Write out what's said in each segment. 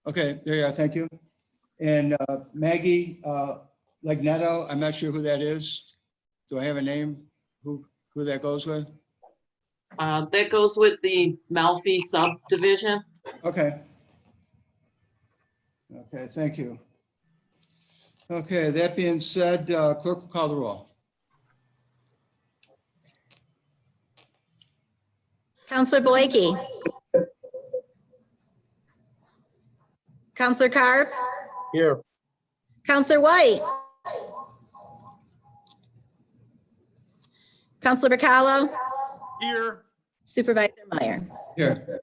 Okay, there you are. Thank you. And Maggie Legnetto, I'm not sure who that is. Do I have a name? Who that goes with? That goes with the Malfi subdivision. Okay. Okay, thank you. Okay, that being said, clerk will call the roll. Counselor Blakey. Counselor Carp. Here. Counselor White. Counselor Bacallo. Here. Supervisor Meyer. Here.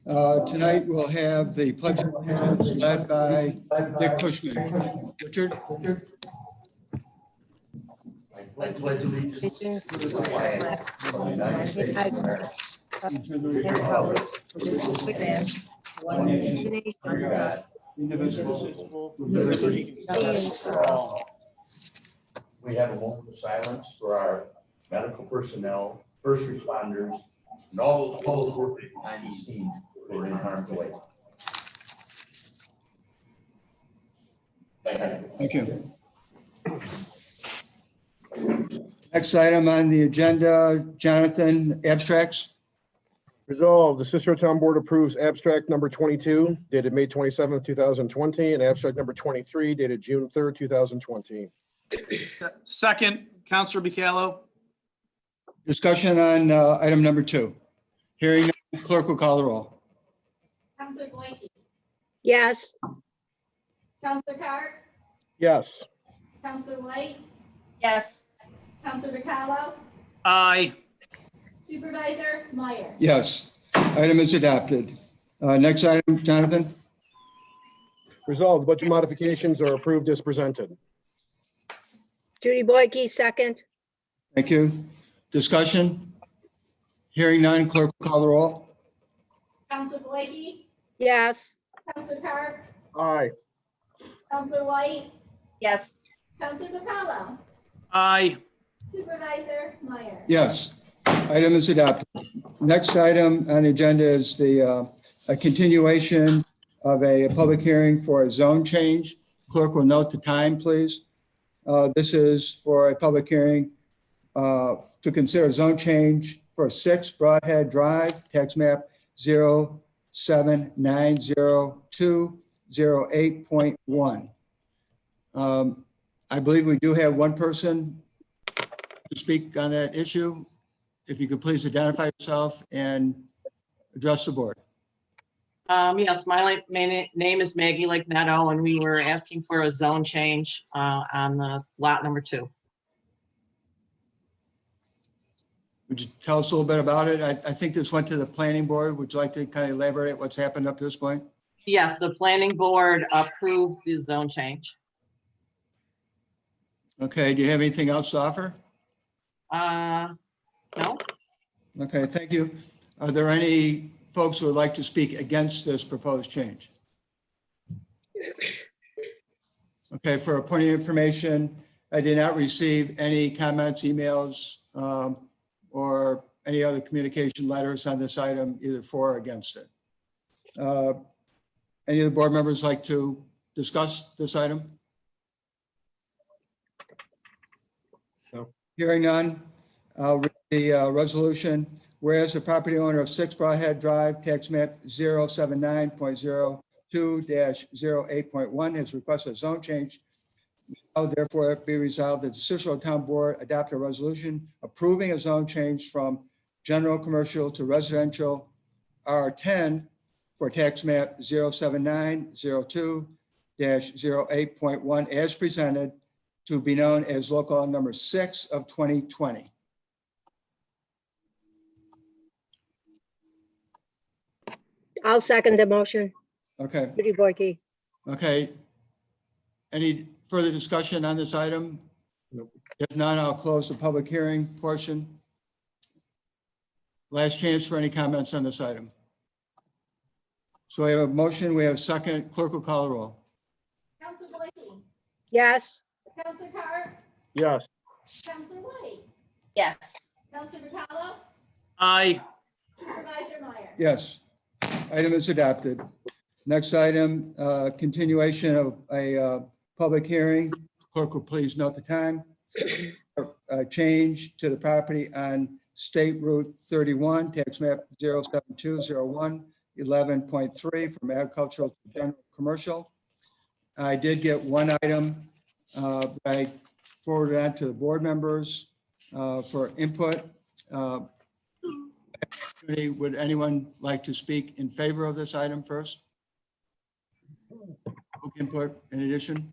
Tonight we'll have the pledge of allegiance led by Dick Cushman. Richard? I pledge allegiance to the flag of the United States of America, and to the republic for which it stands, one nation, under God, indivisible, with liberty and justice for all. We have a moment of silence for our medical personnel, first responders, and all those working behind these scenes who are in harm's way. Thank you. Thank you. Next item on the agenda, Jonathan, abstracts. Resolved, the Cicero Town Board approves abstract number 22 dated May 27th, 2020, and abstract number 23 dated June 3rd, 2020. Second, Counselor Bacallo. Discussion on item number 2. Hearing none, clerk will call the roll. Counselor Blakey. yes, Counselor Carp. Yes. Counselor White. yes, Counselor Bacallo. Aye. Supervisor Meyer. Yes, item is adopted. Next item, Jonathan. Resolved, the budget modifications are approved as presented. Judy Boyke, second, Thank you. Discussion? Hearing none, clerk will call the roll. Counselor Blakey. yes, Counselor Carp. Aye. Counselor White. yes, Counselor Bacallo. Aye. Supervisor Meyer. Yes, item is adopted. Next item on the agenda is a continuation of a public hearing for a zone change. Clerk will note the time, please. This is for a public hearing to consider zone change for 6 Broadhead Drive, tax map 0790208.1. I believe we do have one person to speak on that issue. If you could please identify yourself and address the board. Yes, my name is Maggie Legnetto, and we were asking for a zone change on the lot number 2. Would you tell us a little bit about it? I think this went to the planning board. Would you like to kind of elaborate what's happened up to this point? Yes, the planning board approved the zone change. Okay, do you have anything else to offer? No? Okay, thank you. Are there any folks who would like to speak against this proposed change? Okay, for a point of information, I did not receive any comments, emails, or any other communication letters on this item, either for or against it. Any of the board members like to discuss this item? No. Hearing none, I'll read the resolution. Whereas the property owner of 6 Broadhead Drive, tax map 079.02-08.1 has requested a zone change. Now therefore be resolved that the Cicero Town Board adopt a resolution approving a zone change from general commercial to residential R10 for tax map 07902-08.1 as presented, to be known as local law number 6 of 2020. I'll second the motion, Okay, Judy Boyke. okay. Any further discussion on this item? Nope. If not, I'll close the public hearing portion. Last chance for any comments on this item. So we have a motion, we have a second. Clerk will call the roll. Counselor Blakey. Yes, Counselor Carp. Yes. Counselor White. yes, Counselor Bacallo. Aye. Supervisor Meyer. Yes, item is adopted. Next item, continuation of a public hearing. Clerk will please note the time. Change to the property on State Route 31, tax map 07201, 11.3 from agricultural to general commercial. I did get one item that I forwarded on to the board members for input. Would anyone like to speak in favor of this item first? Input in addition?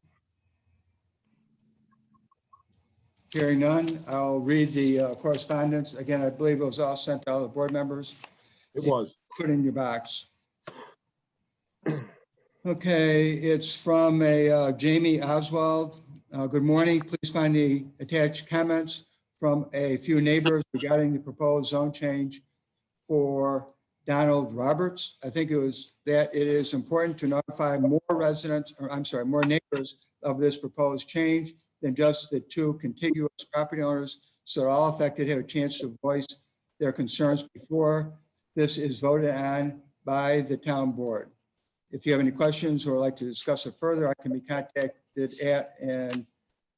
Hearing none, I'll read the correspondence. Again, I believe it was all sent to all the board members. It was. Put in your box. Okay, it's from a Jamie Oswald. Good morning. Please find the attached comments from a few neighbors regarding the proposed zone change for Donald Roberts. I think it was that it is important to notify more residents, or I'm sorry, more neighbors of this proposed change than just the two contiguous property owners, so all affected have a chance to voice their concerns before this is voted on by the town board. If you have any questions or would like to discuss it further, I can be contacted at, and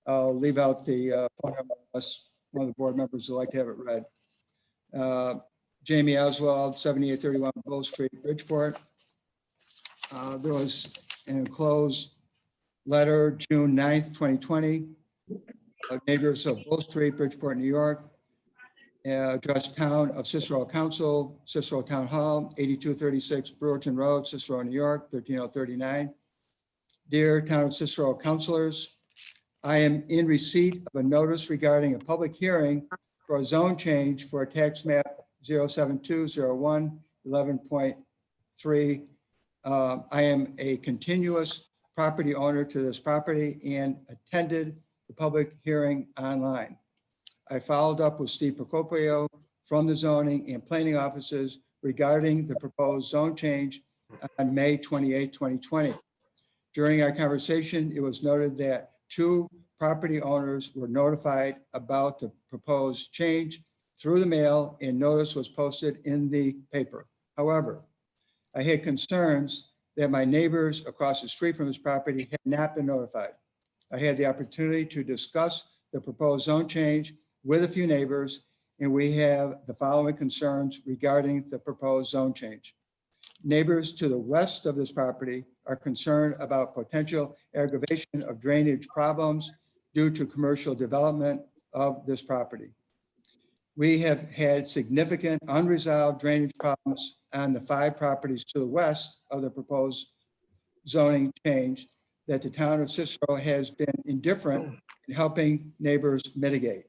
I'll leave out the phone number unless one of the board members would like to have it read. Jamie Oswald, 7831 Bull Street, Bridgeport. There was an enclosed letter, June 9th, 2020. Neighbors of Bull Street, Bridgeport, New York. Addressed Town of Cicero Council, Cicero Town Hall, 8236 Brewerton Road, Cicero, New York, 13039. Dear Town of Cicero Councilors, I am in receipt of a notice regarding a public hearing for a zone change for a tax map 07201, 11.3. I am a continuous property owner to this property and attended the public hearing online. I followed up with Steve Procopio from the zoning and planning offices regarding the proposed zone change on May 28, 2020. During our conversation, it was noted that two property owners were notified about the proposed change through the mail and notice was posted in the paper. However, I had concerns that my neighbors across the street from this property had not been notified. I had the opportunity to discuss the proposed zone change with a few neighbors, and we have the following concerns regarding the proposed zone change. Neighbors to the west of this property are concerned about potential aggravation of drainage problems due to commercial development of this property. We have had significant unresolved drainage problems on the 5 properties to the west of the proposed zoning change that the town of Cicero has been indifferent in helping neighbors mitigate.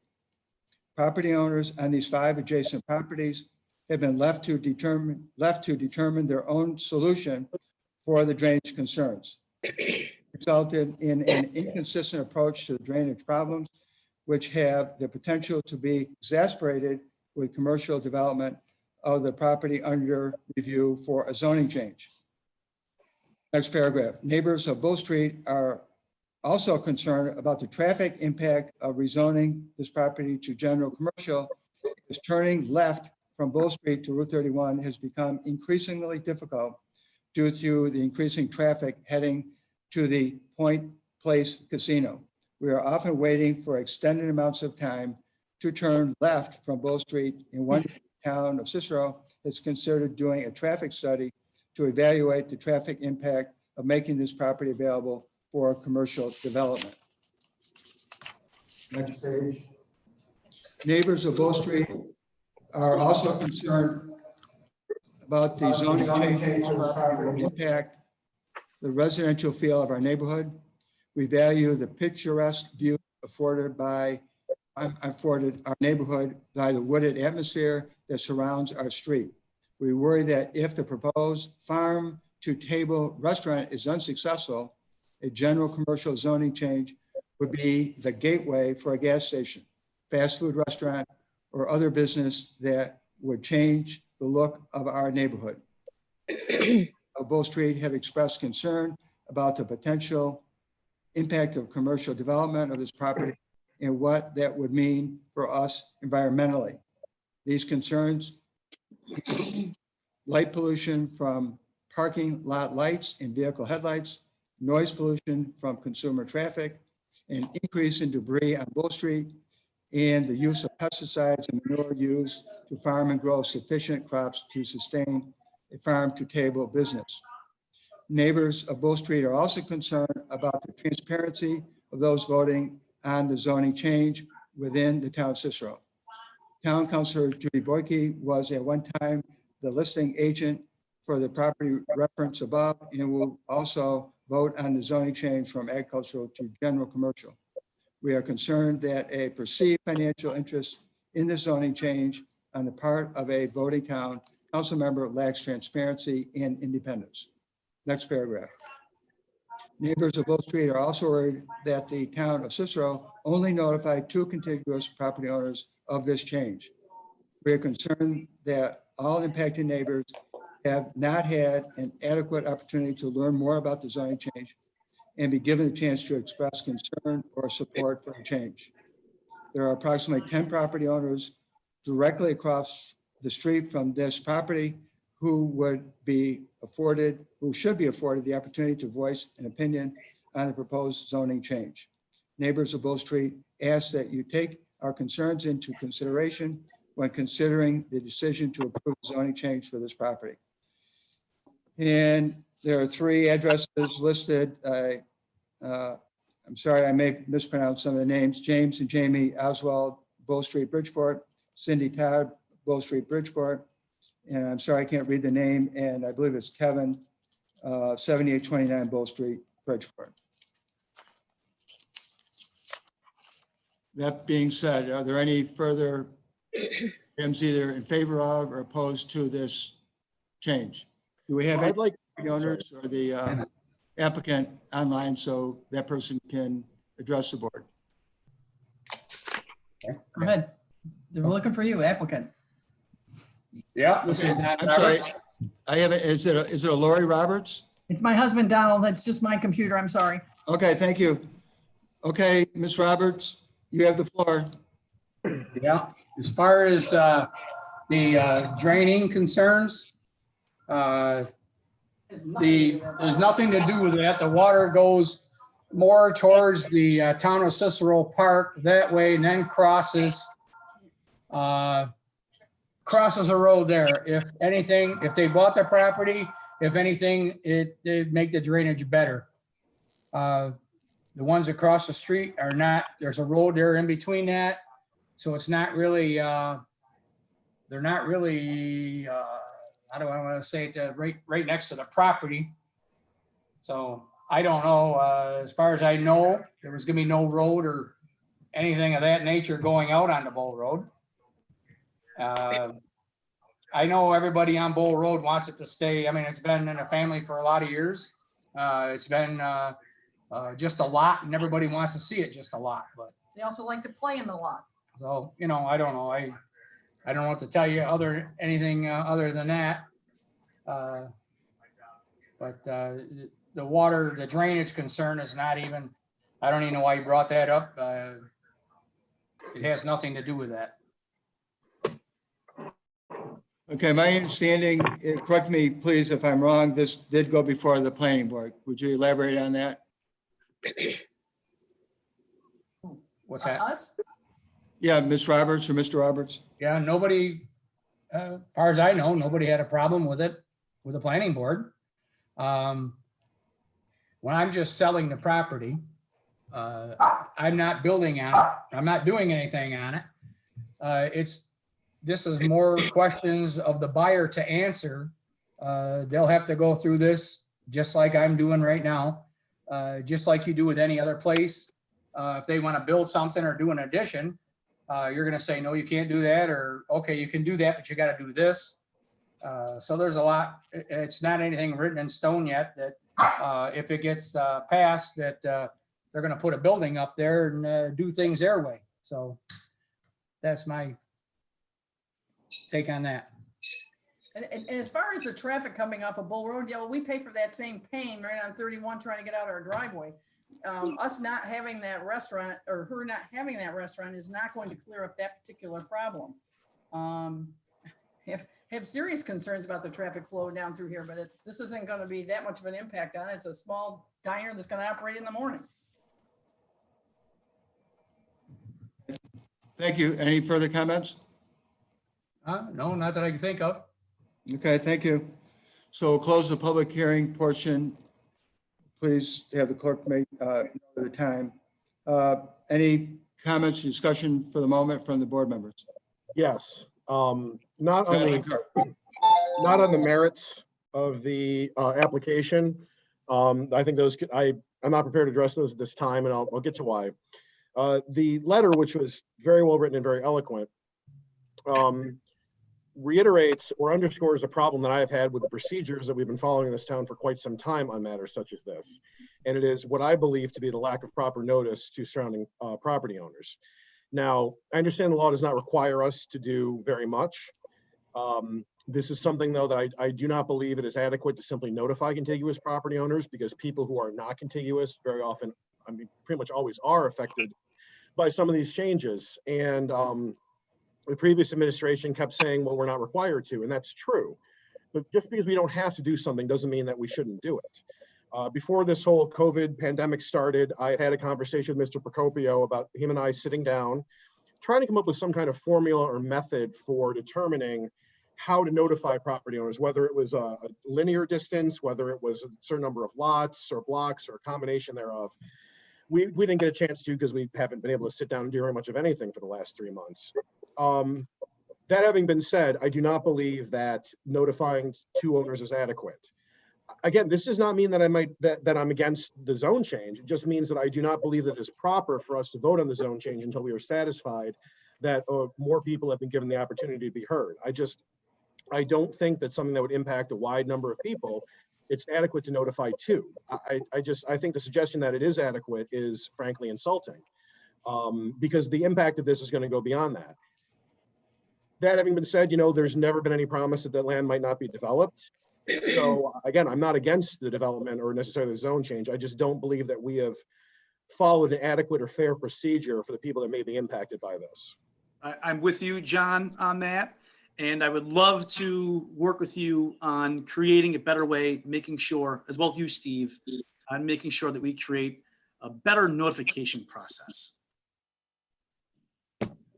Property owners on these 5 adjacent properties have been left to determine their own solution for the drainage concerns. Resulted in an inconsistent approach to the drainage problems, which have the potential to be exacerbated with commercial development of the property under review for a zoning change. Next paragraph. Neighbors of Bull Street are also concerned about the traffic impact of rezoning this property to general commercial, because turning left from Bull Street to Route 31 has become increasingly difficult due to the increasing traffic heading to the Point Place Casino. We are often waiting for extended amounts of time to turn left from Bull Street, and one town of Cicero has considered doing a traffic study to evaluate the traffic impact of making this property available for commercial development. Next page. Neighbors of Bull Street are also concerned about the zoning changes that impact the residential feel of our neighborhood. We value the picturesque view afforded our neighborhood by the wooded atmosphere that surrounds our street. We worry that if the proposed farm to table restaurant is unsuccessful, a general commercial zoning change would be the gateway for a gas station, fast food restaurant, or other business that would change the look of our neighborhood. Bull Street have expressed concern about the potential impact of commercial development of this property and what that would mean for us environmentally. These concerns, light pollution from parking lot lights and vehicle headlights, noise pollution from consumer traffic, an increase in debris on Bull Street, and the use of pesticides and manure used to farm and grow sufficient crops to sustain a farm-to-table business. Neighbors of Bull Street are also concerned about the transparency of those voting on the zoning change within the town of Cicero. Town Councilor Jody Boyke was at one time the listing agent for the property reference above and will also vote on the zoning change from agricultural to general commercial. We are concerned that a perceived financial interest in the zoning change on the part of a voting town council member lacks transparency and independence. Next paragraph. Neighbors of Bull Street are also worried that the town of Cicero only notified 2 contiguous property owners of this change. We are concerned that all impacted neighbors have not had an adequate opportunity to learn more about the zoning change and be given a chance to express concern or support for the change. There are approximately 10 property owners directly across the street from this property who should be afforded the opportunity to voice an opinion on the proposed zoning change. Neighbors of Bull Street ask that you take our concerns into consideration when considering the decision to approve zoning change for this property. And there are 3 addresses listed. I'm sorry, I may mispronounce some of the names. James and Jamie Oswald, Bull Street, Bridgeport. Cindy Todd, Bull Street, Bridgeport. And I'm sorry, I can't read the name. And I believe it's Kevin, 7829 Bull Street, Bridgeport. That being said, are there any further items either in favor of or opposed to this change? Do we have I'd any like, owners or the applicant online so that person can address the board? Go ahead. They're looking for you, applicant. Yeah, this is not. I'm sorry. I have it. Is it a Lori Roberts? It's my husband, Donald. It's just my computer. I'm sorry. Okay, thank you. Okay, Ms. Roberts, you have the floor. Yeah, as far as the draining concerns, there's nothing to do with that. The water goes more towards the town of Cicero Park that way and then crosses a road there. If anything, if they bought the property, if anything, it'd make the drainage better. The ones across the street are not, there's a road there in between that. So it's not really, they're not really, how do I want to say it, right next to the property. So I don't know, as far as I know, there was gonna be no road or anything of that nature going out on the Bull Road. I know everybody on Bull Road wants it to stay. I mean, it's been in the family for a lot of years. It's been just a lot and everybody wants to see it just a lot, but. They also like to play in the lot. So, you know, I don't know. I don't know what to tell you anything other than that. But the water, the drainage concern is not even, I don't even know why you brought that up. It has nothing to do with that. Okay, my understanding, correct me please if I'm wrong, this did go before the planning board. Would you elaborate on that? What's that? Us? Yeah, Ms. Roberts or Mr. Roberts? Yeah, nobody, as far as I know, nobody had a problem with it, with the planning board. When I'm just selling the property, I'm not building on it. I'm not doing anything on it. This is more questions of the buyer to answer. They'll have to go through this just like I'm doing right now, just like you do with any other place. If they want to build something or do an addition, you're going to say, no, you can't do that, or okay, you can do that, but you got to do this. So there's a lot. It's not anything written in stone yet that if it gets passed, that they're going to put a building up there and do things their way. So that's my take on that. And as far as the traffic coming off of Bull Road, yeah, well, we pay for that same pain right on 31 trying to get out our driveway. Us not having that restaurant or her not having that restaurant is not going to clear up that particular problem. have serious concerns about the traffic flow down through here, but this isn't gonna be that much of an impact on it. It's a small diner that's gonna operate in the morning. Thank you. Any further comments? No, not that I can think of. Okay, thank you. So we'll close the public hearing portion. Please have the clerk make note of the time. Any comments, discussion for the moment from the board members? Yes, not on Jonathan the, Carr. not on the merits of the application. I think those, I'm not prepared to address those at this time, and I'll get to why. The letter, which was very well written and very eloquent, reiterates or underscores a problem that I have had with the procedures that we've been following in this town for quite some time on matters such as this. And it is what I believe to be the lack of proper notice to surrounding property owners. Now, I understand the law does not require us to do very much. This is something, though, that I do not believe it is adequate to simply notify contiguous property owners, because people who are not contiguous very often, I mean, pretty much always are affected by some of these changes. And the previous administration kept saying, well, we're not required to, and that's true. But just because we don't have to do something doesn't mean that we shouldn't do it. Before this whole COVID pandemic started, I had a conversation with Mr. Procopio about him and I sitting down, trying to come up with some kind of formula or method for determining how to notify property owners, whether it was a linear distance, whether it was a certain number of lots or blocks or a combination thereof. We didn't get a chance to, because we haven't been able to sit down and do very much of anything for the last 3 months. That having been said, I do not believe that notifying 2 owners is adequate. Again, this does not mean that I'm against the zone change. It just means that I do not believe that it's proper for us to vote on the zone change until we are satisfied that more people have been given the opportunity to be heard. I don't think that something that would impact a wide number of people, it's adequate to notify 2. I think the suggestion that it is adequate is frankly insulting, because the impact of this is going to go beyond that. That having been said, there's never been any promise that land might not be developed. So again, I'm not against the development or necessarily the zone change. I just don't believe that we have followed an adequate or fair procedure for the people that may be impacted by this. I'm with you, John, on that. And I would love to work with you on creating a better way, making sure, as well as you, Steve, on making sure that we create a better notification process.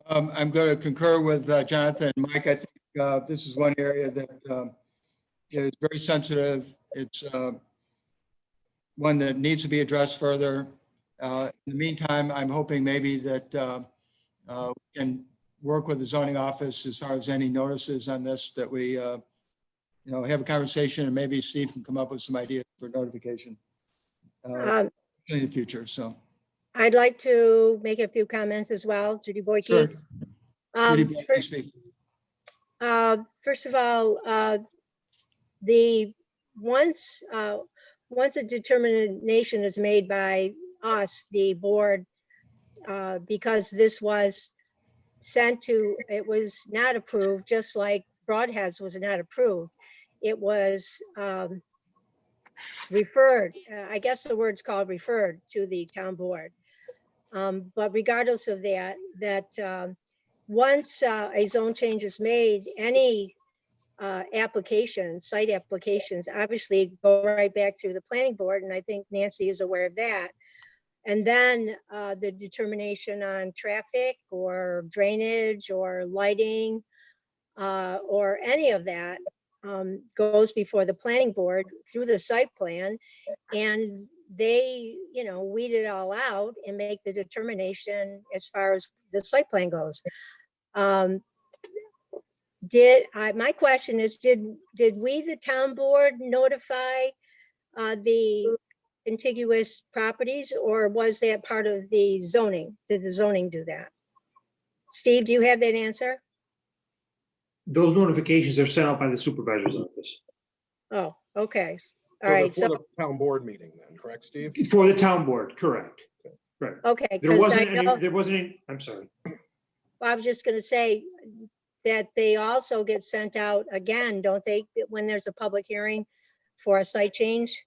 I'm going to concur with Jonathan and Mike. I think this is one area that is very sensitive. It's one that needs to be addressed further. In the meantime, I'm hoping maybe that we can work with the zoning office as far as any notices on this, that we have a conversation, and maybe Steve can come up with some ideas for notification in the future. So I'd like to make a few comments as well. Judy Boyke. sure. Judy, please speak. First of all, once a determination is made by us, the board, because this was sent to, it was not approved, just like Broadheads was not approved. It was referred, I guess the word's called referred to the town board. But regardless of that, once a zone change is made, any applications, site applications, obviously go right back through the planning board, and I think Nancy is aware of that. And then the determination on traffic or drainage or lighting or any of that goes before the planning board through the site plan, and they, weed it all out and make the determination as far as the site plan goes. My question is, did we, the town board, notify the contiguous properties, or was that part of the zoning? Did the zoning do that? Steve, do you have that answer? Those notifications are sent out by the supervisor's office. Oh, okay. All So right. before So, the town board meeting then, correct, Steve? For the town board, correct. Right. okay. There 'cause I wasn't know- any, I'm sorry. I was just going to say that they also get sent out again, don't they, when there's a public hearing for a site change?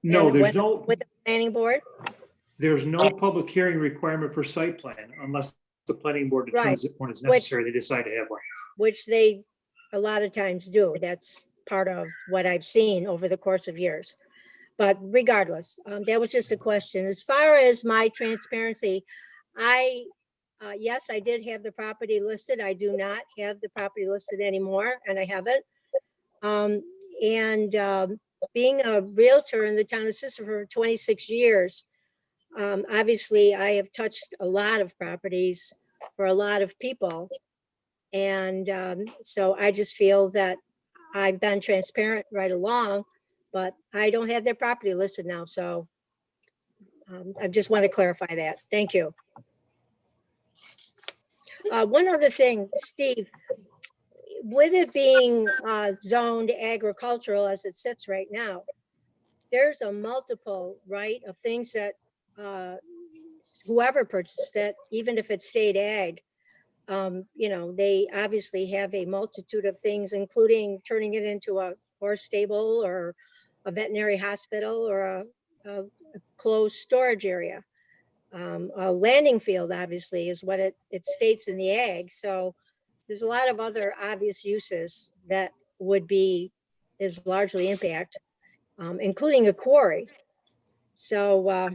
No, And there's with- no, With the planning board? there's no public hearing requirement for site plan unless the planning board determines that when it's necessary, they decide to have one. Which they a lot of times do. That's part of what I've seen over the course of years. But regardless, that was just a question. As far as my transparency, yes, I did have the property listed. I do not have the property listed anymore, and I haven't. Being a realtor in the town of Cicero for 26 years, obviously I have touched a lot of properties for a lot of people. And so I just feel that I've been transparent right along, but I don't have their property listed now. So I just want to clarify that. Thank you. One other thing, Steve, with it being zoned agricultural as it sits right now, there's a multiple, right, of things that whoever purchased it, even if it stayed ag, they obviously have a multitude of things, including turning it into a horse stable or a veterinary hospital or a closed storage area. A landing field, obviously, is what it states in the ag. So there's a lot of other obvious uses that would be, is largely impact, including a quarry. So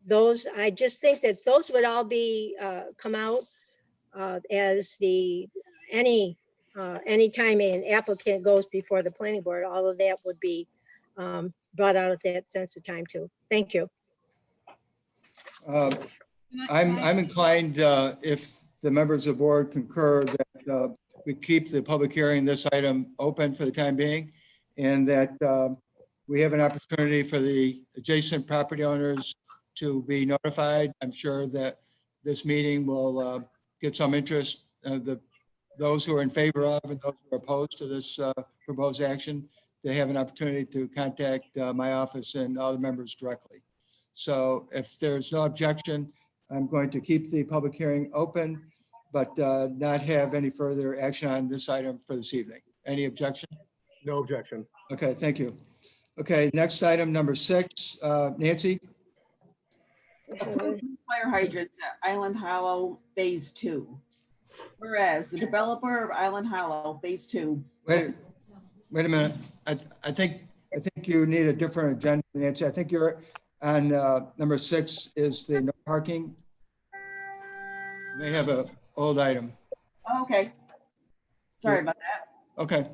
those, I just think that those would all be, come out as anytime an applicant goes before the planning board, all of that would be brought out at that sense of time too. Thank you. I'm inclined, if the members of the board concur, that we keep the public hearing, this item open for the time being, and that we have an opportunity for the adjacent property owners to be notified. I'm sure that this meeting will get some interest. Those who are in favor of and those who are opposed to this proposed action, they have an opportunity to contact my office and all the members directly. So if there's no objection, I'm going to keep the public hearing open, but not have any further action on this item for this evening. Any objection? No objection. Okay, thank you. Okay, next item, number 6, Nancy? Approved fire hydrants at Island Hollow Phase 2. Whereas the developer of Island Hollow Phase 2. Wait a minute. I think you need a different agenda, Nancy. I think you're on number 6 is the no parking. They have an old item. Oh, okay. Sorry about that. Okay.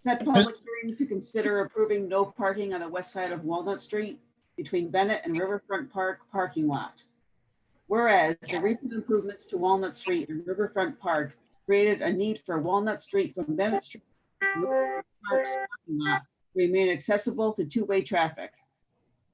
Set public hearing to consider approving no parking on the west side of Walnut Street between Bennett and Riverfront Park parking lot. Whereas the recent improvements to Walnut Street and Riverfront Park created a need for Walnut Street from Bennett Street to Riverfront Park's parking lot to remain accessible to two-way traffic.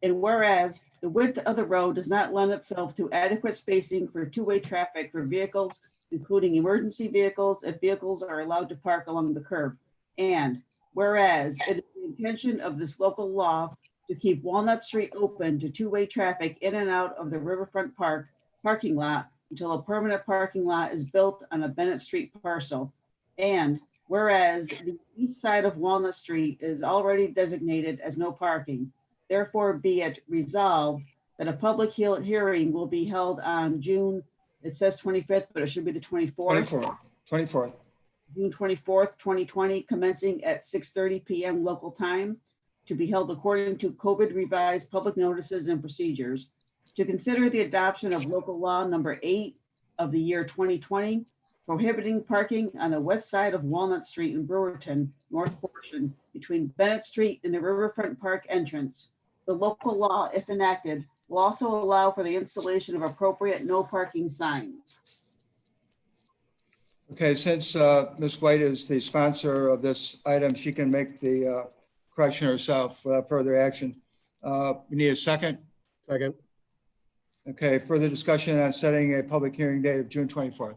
And whereas the width of the road does not lend itself to adequate spacing for two-way traffic for vehicles, including emergency vehicles, if vehicles are allowed to park along the curb. And whereas it is the intention of this local law to keep Walnut Street open to two-way traffic in and out of the Riverfront Park parking lot until a permanent parking lot is built on a Bennett Street parcel. And whereas the east side of Walnut Street is already designated as no parking, therefore be it resolved that a public hearing will be held on June, it says 25th, but it should be the 24th. 24th. June 24th, 2020, commencing at 6:30 p.m. local time, to be held according to COVID revised public notices and procedures, to consider the adoption of local law number 8 of the year 2020, prohibiting parking on the west side of Walnut Street in Brewerton, north portion between Bennett Street and the Riverfront Park entrance. The local law, if enacted, will also allow for the installation of appropriate no parking signs. Okay, since Ms. White is the sponsor of this item, she can make the correction herself without further action. We need a second. Second. Okay, further discussion on setting a public hearing date of June 24th.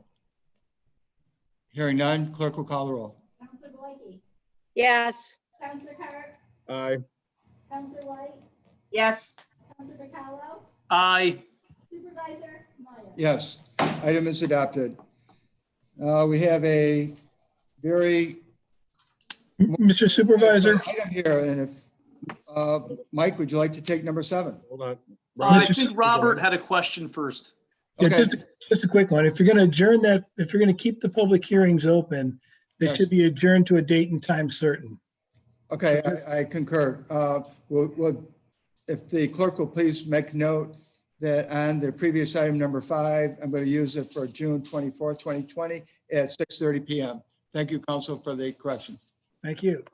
Hearing none, clerk will call the roll. Counselor Blakey. Yes. Counselor Carr. Aye. Counselor White. Yes. Counselor Bacallo. Aye. Supervisor Myers. Yes, item is adopted. We have a very Mr. Supervisor, item here, and if Mike, would you like to take number 7? Hold on. I Mr. think Robert had a question first. yeah, Okay, just a quick one. If you're going to adjourn that, if you're going to keep the public hearings open, They Yes. should be adjourned to a date and time certain. Okay, I concur. If the clerk will please make note that on the previous item number 5, I'm going to use it for June 24th, 2020 at 6:30 PM. Thank you, council, for the correction. Thank you.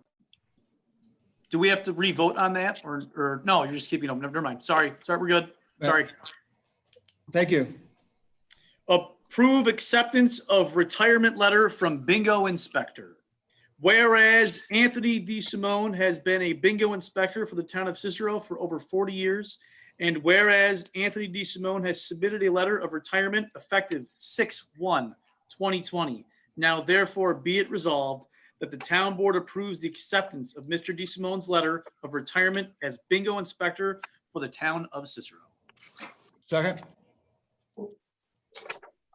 Do we have to re-vote on that or no, you're just keeping them? Never mind. Sorry, we're good. Sorry. Thank you. Approve acceptance of retirement letter from bingo inspector. Whereas Anthony DeSimone has been a bingo inspector for the town of Cicero for over 40 years. And whereas Anthony DeSimone has submitted a letter of retirement effective 6/1/2020. Now therefore be it resolved that the town board approves the acceptance of Mr. DeSimone's letter of retirement as bingo inspector for the town of Cicero. Second?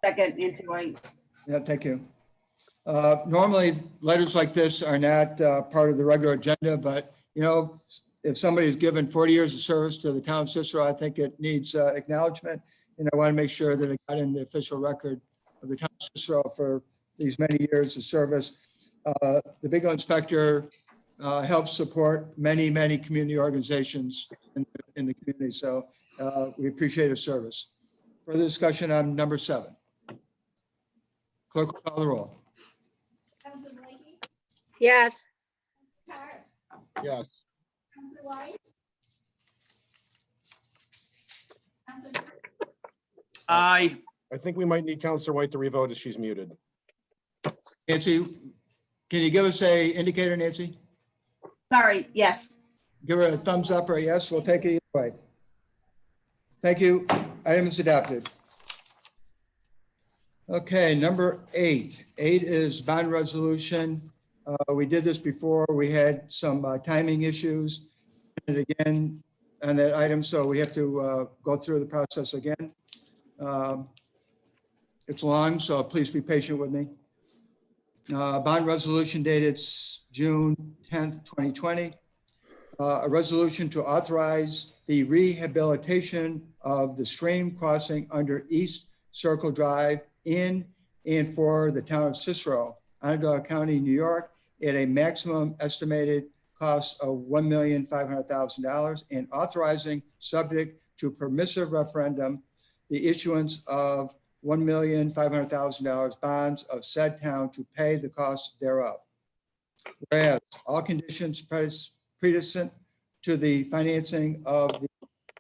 Second, Nancy White. Yeah, thank you. Normally, letters like this are not part of the regular agenda, but, you know, if somebody's given 40 years of service to the town of Cicero, I think it needs acknowledgement. And I want to make sure that it got in the official record of the town of Cicero for these many years of service. The bingo inspector helps support many, many community organizations in the community. So we appreciate his service. Further discussion on number 7. Clerk will call the roll. Counselor Blakey, Yes. Carr, Yes. Counselor White. Counselor Kirk, Aye. I think we might need Counselor White to revote as she's muted. Nancy, can you give us a indicator, Nancy? Sorry, yes. Give her a thumbs up or a yes. We'll take it either way. Thank you. Item is adopted. Okay, number 8. 8 is bond resolution. We did this before. We had some timing issues. And again, on that item, so we have to go through the process again. It's long, so please be patient with me. Bond resolution dated June 10th, 2020. A resolution to authorize the rehabilitation of the stream crossing under East Circle Drive in and for the town of Cicero, Onondaga County, New York, at a maximum estimated cost of $1,500,000 and authorizing, subject to permissive referendum, the issuance of $1,500,000 bonds of said town to pay the costs thereof. Whereas all conditions precedent to the financing of the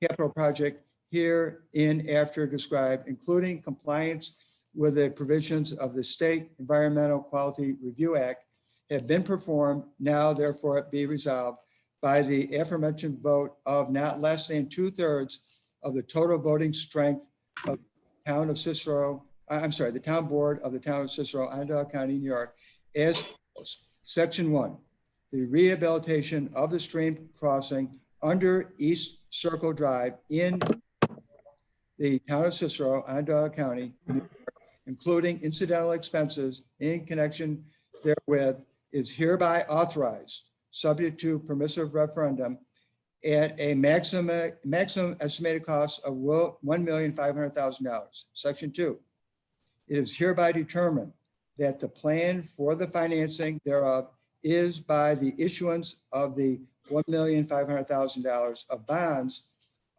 capital project herein after described, including compliance with the provisions of the State Environmental Quality Review Act, have been performed. Now therefore it be resolved by the aforementioned vote of not less than 2/3 of the total voting strength of the town of Cicero, the town board of the town of Cicero, Onondaga County, New York, as follows. Section 1, the rehabilitation of the stream crossing under East Circle Drive in the town of Cicero, Onondaga County, New York, including incidental expenses in connection therewith, is hereby authorized, subject to permissive referendum, at a maximum estimated cost of $1,500,000. Section 2, it is hereby determined that the plan for the financing thereof is by the issuance of the $1,500,000 of bonds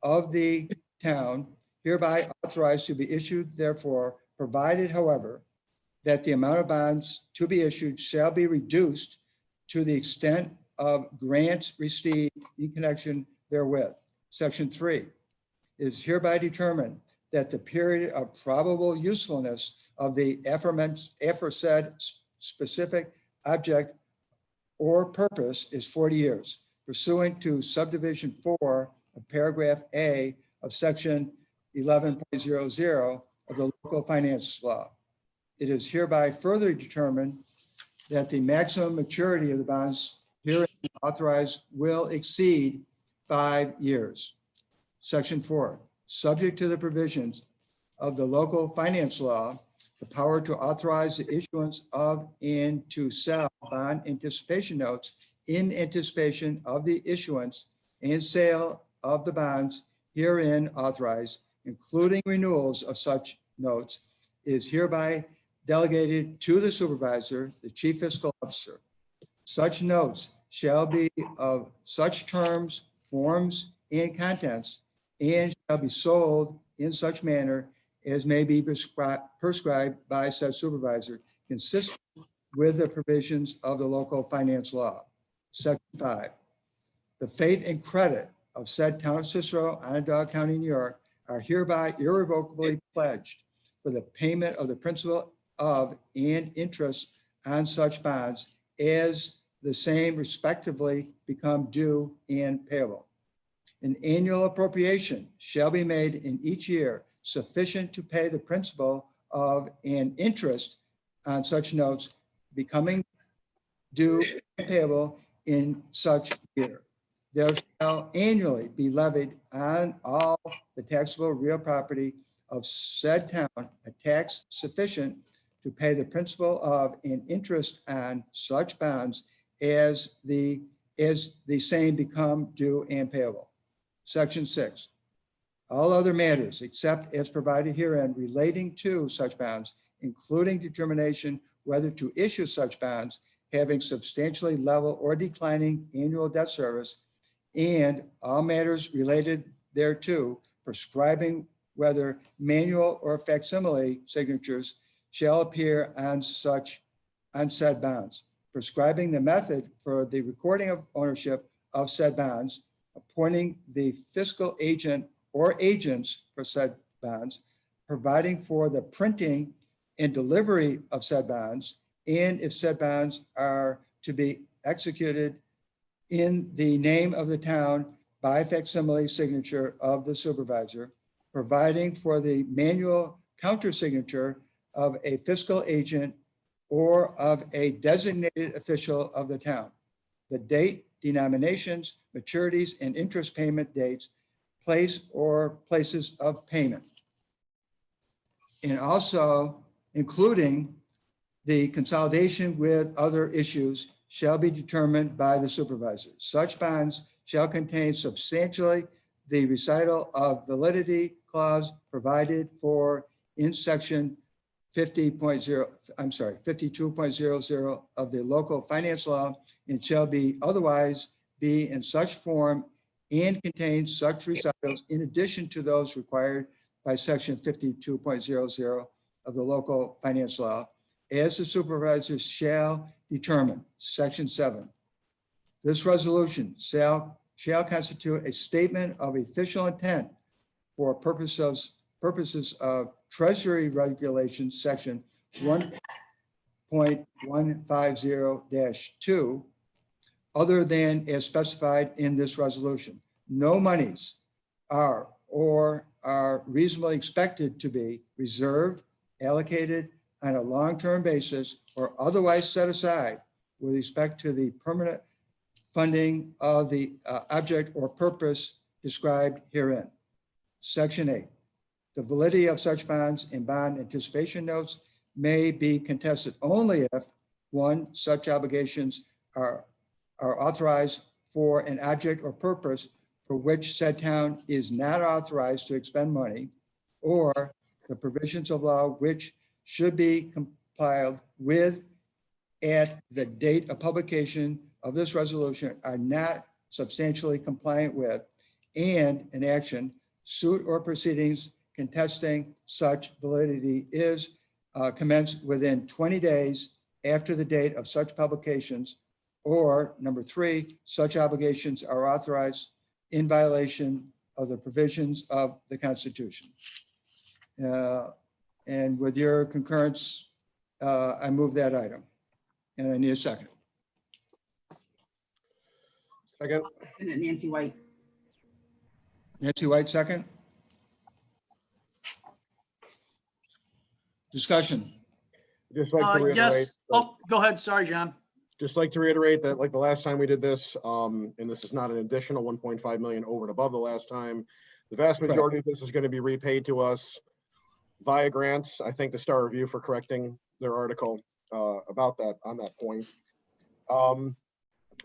of the town, hereby authorized to be issued, therefore, provided, however, that the amount of bonds to be issued shall be reduced to the extent of grants received in connection therewith. Section 3, it is hereby determined that the period of probable usefulness of the aforesaid specific object or purpose is 40 years, pursuant to subdivision 4 of paragraph A of section 11.00 of the local finance law. It is hereby further determined that the maximum maturity of the bonds herein authorized will exceed 5 years. Section 4, subject to the provisions of the local finance law, the power to authorize the issuance of and to sell bond anticipation notes in anticipation of the issuance and sale of the bonds herein authorized, including renewals of such notes, is hereby delegated to the supervisor, the chief fiscal officer. Such notes shall be of such terms, forms, and contents, and shall be sold in such manner as may be prescribed by said supervisor, consistent with the provisions of the local finance law. Section 5, the faith and credit of said town of Cicero, Onondaga County, New York, are hereby irrevocably pledged for the payment of the principal of and interest on such bonds as the same respectively become due and payable. An annual appropriation shall be made in each year sufficient to pay the principal of and interest on such notes becoming due and payable in such year. There shall annually be levied on all the taxable real property of said town a tax sufficient to pay the principal of and interest on such bonds as the same become due and payable. Section 6, all other matters except as provided herein relating to such bonds, including determination whether to issue such bonds having substantially level or declining annual debt service, and all matters related thereto, prescribing whether manual or facsimile signatures shall appear on said bonds, prescribing the method for the recording of ownership of said bonds, appointing the fiscal agent or agents for said bonds, providing for the printing and delivery of said bonds, and if said bonds are to be executed in the name of the town by facsimile signature of the supervisor, providing for the manual counter signature of a fiscal agent or of a designated official of the town. The date, denominations, maturities, and interest payment dates, place or places of payment. And also including the consolidation with other issues shall be determined by the supervisor. Such bonds shall contain substantially the recital of validity clause provided for in section 52.00 of the local finance law, and shall be otherwise be in such form and contain such recitals in addition to those required by section 52.00 of the local finance law, as the supervisor shall determine. Section 7, this resolution shall constitute a statement of official intent for purposes of Treasury Regulations, section 1.150-2, other than as specified in this resolution. No monies are or are reasonably expected to be reserved, allocated on a long-term basis, or otherwise set aside with respect to the permanent funding of the object or purpose described herein. Section 8, the validity of such bonds and bond anticipation notes may be contested only if, one, such obligations are authorized for an object or purpose for which said town is not authorized to expend money, or the provisions of law which should be complied with at the date of publication of this resolution are not substantially compliant with, and an action, suit, or proceedings contesting such validity is commenced within 20 days after the date of such publications, or number 3, such obligations are authorized in violation of the provisions of the Constitution. And with your concurrence, I move that item. And I need a second. Second. And Nancy White. Nancy White, second. Discussion. Just like to reiterate. Yes. Oh, go ahead. Sorry, John. Just like to reiterate that, like the last time we did this, and this is not an additional 1.5 million over and above the last time. The vast majority of this is going to be repaid to us via grants. I thank the Star Review for correcting their article about that on that point.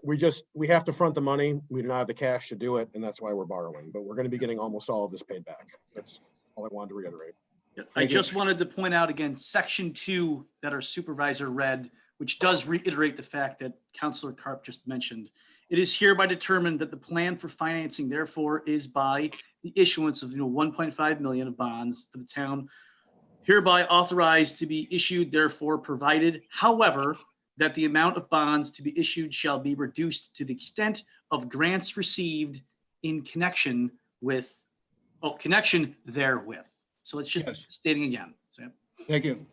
We have to front the money. We do not have the cash to do it, and that's why we're borrowing. But we're going to be getting almost all of this paid back. That's all I wanted to reiterate. I just wanted to point out again, section 2 that our supervisor read, which does reiterate the fact that Councilor Carp just mentioned. It is hereby determined that the plan for financing therefore is by the issuance of 1.5 million of bonds for the town, hereby authorized to be issued, therefore provided, however, that the amount of bonds to be issued shall be reduced to the extent of grants received in connection with, connection therewith. So it's just Yes. stating again. So, Thank you.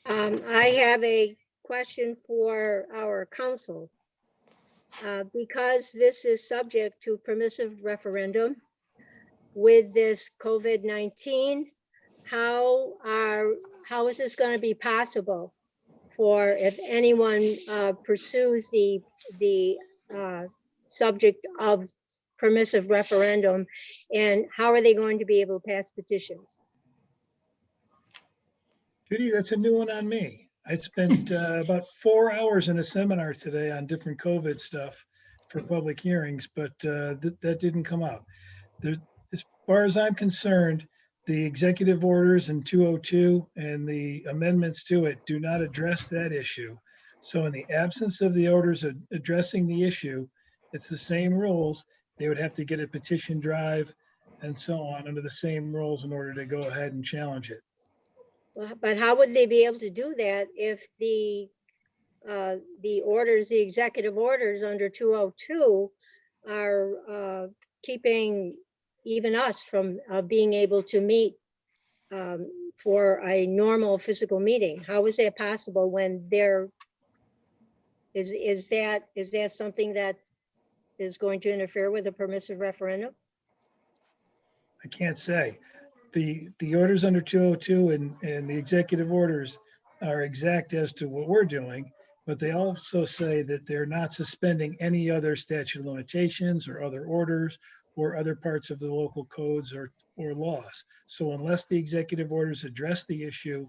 I have a question for our council. Because this is subject to permissive referendum with this COVID-19, how is this going to be possible for if anyone pursues the subject of permissive referendum, and how are they going to be able to pass petitions? Judy, that's a new one on me. I spent about 4 hours in a seminar today on different COVID stuff for public hearings, but that didn't come out. As far as I'm concerned, the executive orders in 202 and the amendments to it do not address that issue. So in the absence of the orders addressing the issue, it's the same rules. They would have to get a petition drive and so on under the same rules in order to go ahead and challenge it. Well, but how would they be able to do that if the orders, the executive orders under 202 are keeping even us from being able to meet for a normal physical meeting? How is that possible when there is that something that is going to interfere with a permissive referendum? I can't say. The orders under 202 and the executive orders are exact as to what we're doing, but they also say that they're not suspending any other statute of limitations or other orders or other parts of the local codes or laws. So unless the executive orders address the issue,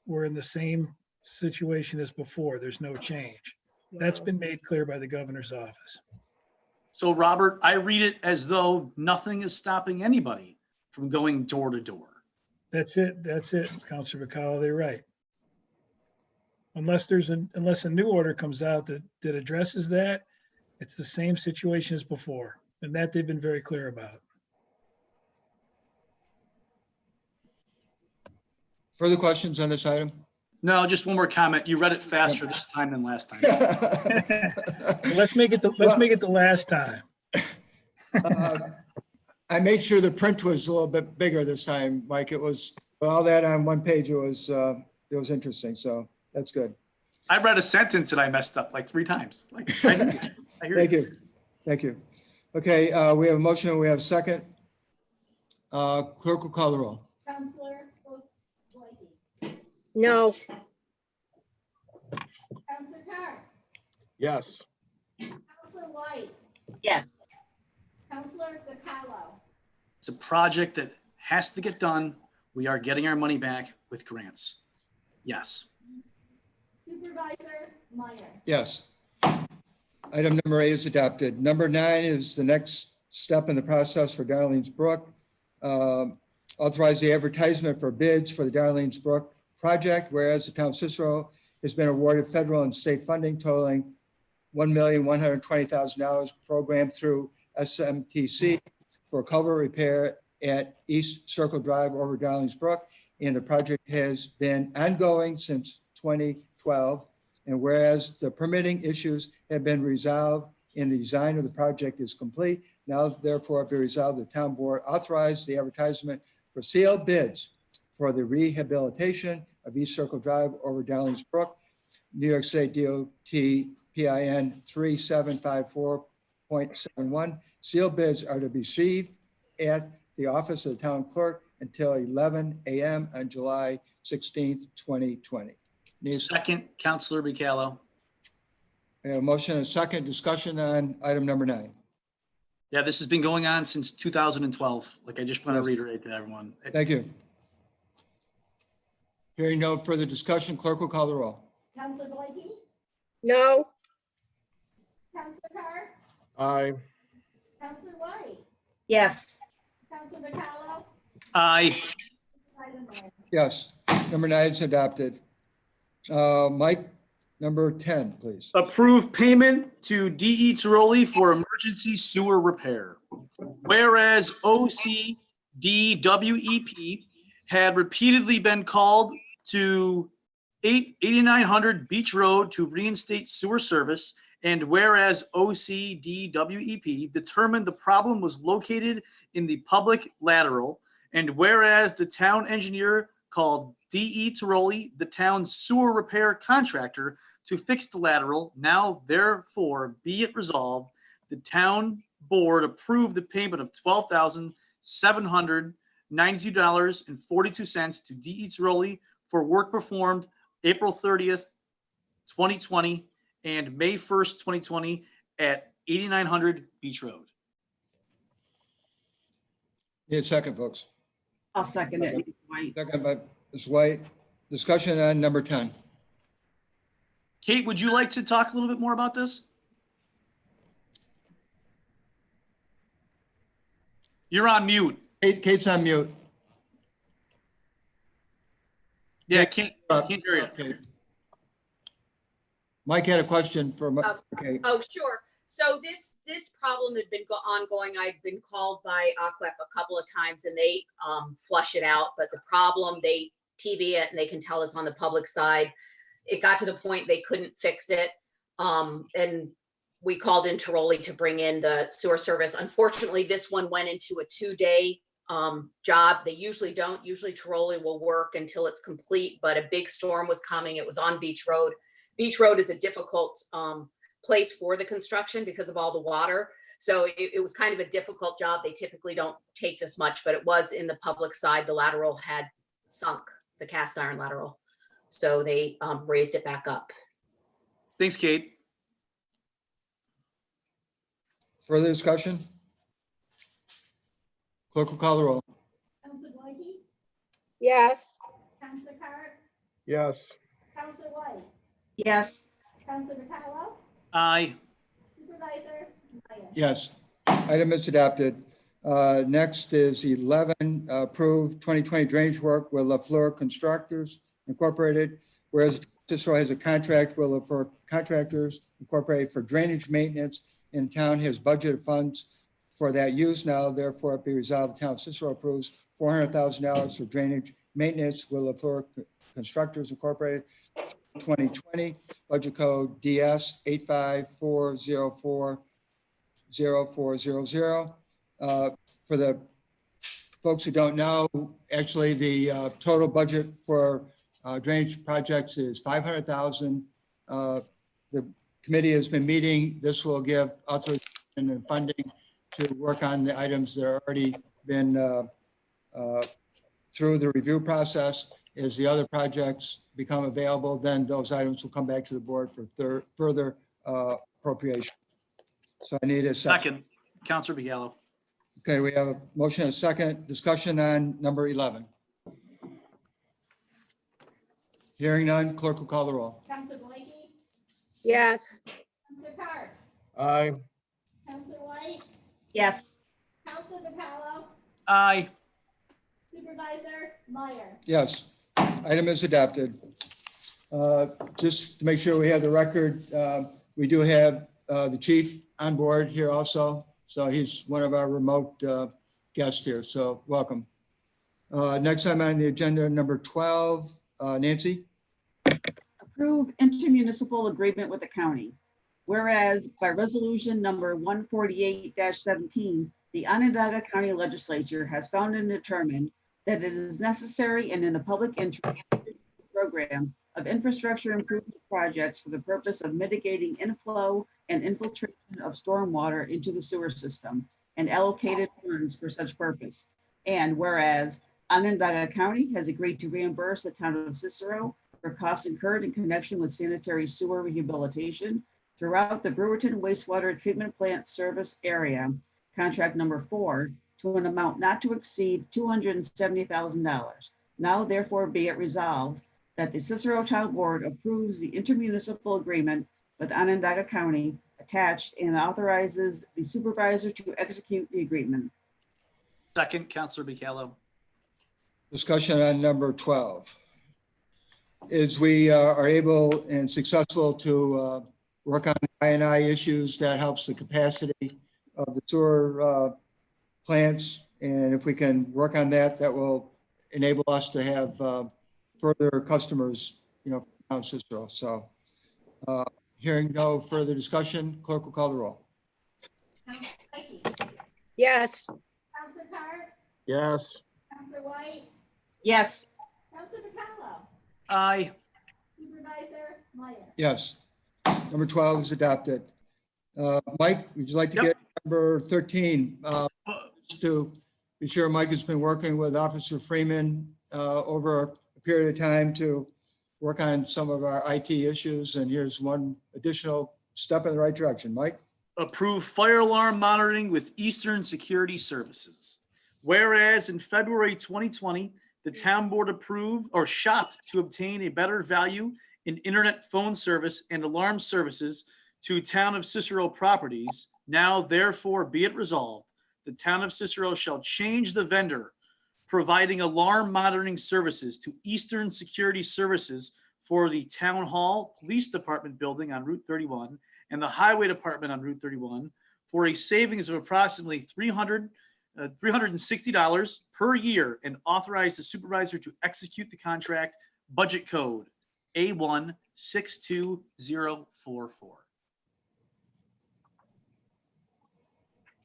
we're in the same situation as before. There's no change. That's been made clear by the governor's office. So Robert, I read it as though nothing is stopping anybody from going door to door. That's it, Councilor Bacala, they're right. Unless a new order comes out that addresses that, it's the same situation as before. And that they've been very clear about. Further questions on this item? No, just one more comment. You read it faster this time than last time. Let's make it the last time. I made sure the print was a little bit bigger this time, Mike. It was, all that on one page, it was interesting. So that's good. I read a sentence that I messed up like 3 times. Like, I hear Thank you. Thank you. Okay, we have a motion. We have a second. Clerk will call the roll. Counselor Blakey. No. Counselor Carr. Yes. Counselor White. Yes. Counselor Bacala. It's a project that has to get done. We are getting our money back with grants. Yes. Supervisor Meyer. Yes. Item number 8 is adopted. Number 9 is the next step in the process for Darlene's Brook. Authorize the advertisement for bids for the Darlene's Brook project, whereas the town of Cicero has been awarded federal and state funding totaling $1,120,000 programmed through SMTC for culvert repair at East Circle Drive over Darlene's Brook. And the project has been ongoing since 2012. And whereas the permitting issues have been resolved and the design of the project is complete, now therefore be resolved, the town board authorized the advertisement for sealed bids for the rehabilitation of East Circle Drive over Darlene's Brook, New York State DOT PIN 3754.71. Sealed bids are to be received at the office of the town clerk until 11 a.m. on July 16th, 2020. Second, Councilor Bicallo. We have a motion and a second discussion on item number 9. Yeah, this has been going on since 2012. Like, I just want to Yes. reiterate to everyone. Thank you. Hearing no further discussion, clerk will call the roll. Counselor Blakey. No. Counselor Carr. Aye. Counselor White. Yes. Counselor Bacala. Aye. Supervisor Myers. Yes. Number 9 is adopted. Mike, number 10, please. Approve payment to DE Tiroli for emergency sewer repair. Whereas OCDWEP had repeatedly been called to 8900 Beach Road to reinstate sewer service, and whereas OCDWEP determined the problem was located in the public lateral, and whereas the town engineer called DE Tiroli, the town's sewer repair contractor, to fix the lateral, now therefore be it resolved, the town board approved the payment of $12,792.42 to DE Tiroli for work performed April 30th, 2020 and May 1st, 2020 at 8900 Beach Road. Need a second, folks. I'll second it. White. Second by Ms. White. Discussion on number 10. Kate, would you like to talk a little bit more about this? You're on mute. Kate's on mute. Yeah, can't hear you. Okay. Mike had a question for, okay. Oh, sure. So this problem had been ongoing. I've been called by Aquep a couple of times and they flush it out, but the problem, they TV it and they can tell it's on the public side. It got to the point they couldn't fix it. And we called in Tiroli to bring in the sewer service. Unfortunately, this one went into a 2-day job. They usually don't. Usually Tiroli will work until it's complete, but a big storm was coming. It was on Beach Road. Beach Road is a difficult place for the construction because of all the water. So it was kind of a difficult job. They typically don't take this much, but it was in the public side. The lateral had sunk, the cast iron lateral. So they raised it back up. Thanks, Kate. Further discussion? Clerk will call the roll. Counselor Blakey, Yes. Counselor Carr, Yes. Counselor White, Yes. Counselor DeCarlo, Aye. Supervisor Myers. Yes. Item is adopted. Next is 11, approve 2020 drainage work with Lafleur Constructors Incorporated, whereas Cicero has a contract with Lafleur Contractors Incorporated for drainage maintenance, and town has budgeted funds for that use now. Therefore, it be resolved, the town of Cicero approves $400,000 for drainage maintenance with Lafleur Constructors Incorporated 2020, budget code DS 854040400. For the folks who don't know, actually the total budget for drainage projects is $500,000. The committee has been meeting. This will give authorization and funding to work on the items that are already been through the review process. As the other projects become available, then those items will come back to the board for further appropriation. So I need a second. Second, Counselor Bigallo. Okay, we have a motion and a second. Discussion on number 11. Hearing none, clerk will call the roll. Counselor Blakey, Yes. Counselor Carr, Aye. Counselor White, Yes. Counselor DeCarlo, Aye. Supervisor Myers. Yes, item is adopted. Just to make sure we have the record, we do have the chief on board here also. So he's one of our remote guests here, so welcome. Next time on the agenda, number 12, Nancy. Approve intermunicipal agreement with the county. Whereas by resolution number 148-17, the Onondaga County Legislature has found and determined that it is necessary and in the public interest program of infrastructure improvement projects for the purpose of mitigating inflow and infiltration of stormwater into the sewer system and allocated funds for such purpose. And whereas Onondaga County has agreed to reimburse the town of Cicero for costs incurred in connection with sanitary sewer rehabilitation throughout the Brewerton wastewater treatment plant service area, contract number 4, to an amount not to exceed $270,000. Now therefore be it resolved that the Cicero Town Board approves the intermunicipal agreement with Onondaga County attached and authorizes the supervisor to execute the agreement. Second, Counselor Bigallo. Discussion on number 12. Is we are able and successful to work on I&I issues that helps the capacity of the sewer plants. And if we can work on that, that will enable us to have further customers, from town Cicero. So hearing no further discussion, clerk will call the roll. Counselor White, Yes. Counselor Carr, Yes. Counselor White, Yes. Counselor Baccalo, Aye. Supervisor Meyer. Yes. Number 12 is adopted. Mike, would you like to Yep. get number 13? Just to be sure, Mike has been working with Officer Freeman over a period of time to work on some of our IT issues. And here's one additional step in the right direction. Mike? Approve fire alarm monitoring with Eastern Security Services. Whereas in February 2020, the town board approved or shopped to obtain a better value in internet phone service and alarm services to town of Cicero properties. Now therefore be it resolved, the town of Cicero shall change the vendor providing alarm monitoring services to Eastern Security Services for the Town Hall Police Department building on Route 31 and the Highway Department on Route 31 for a savings of approximately $360 per year, and authorize the supervisor to execute the contract. Budget code A162044.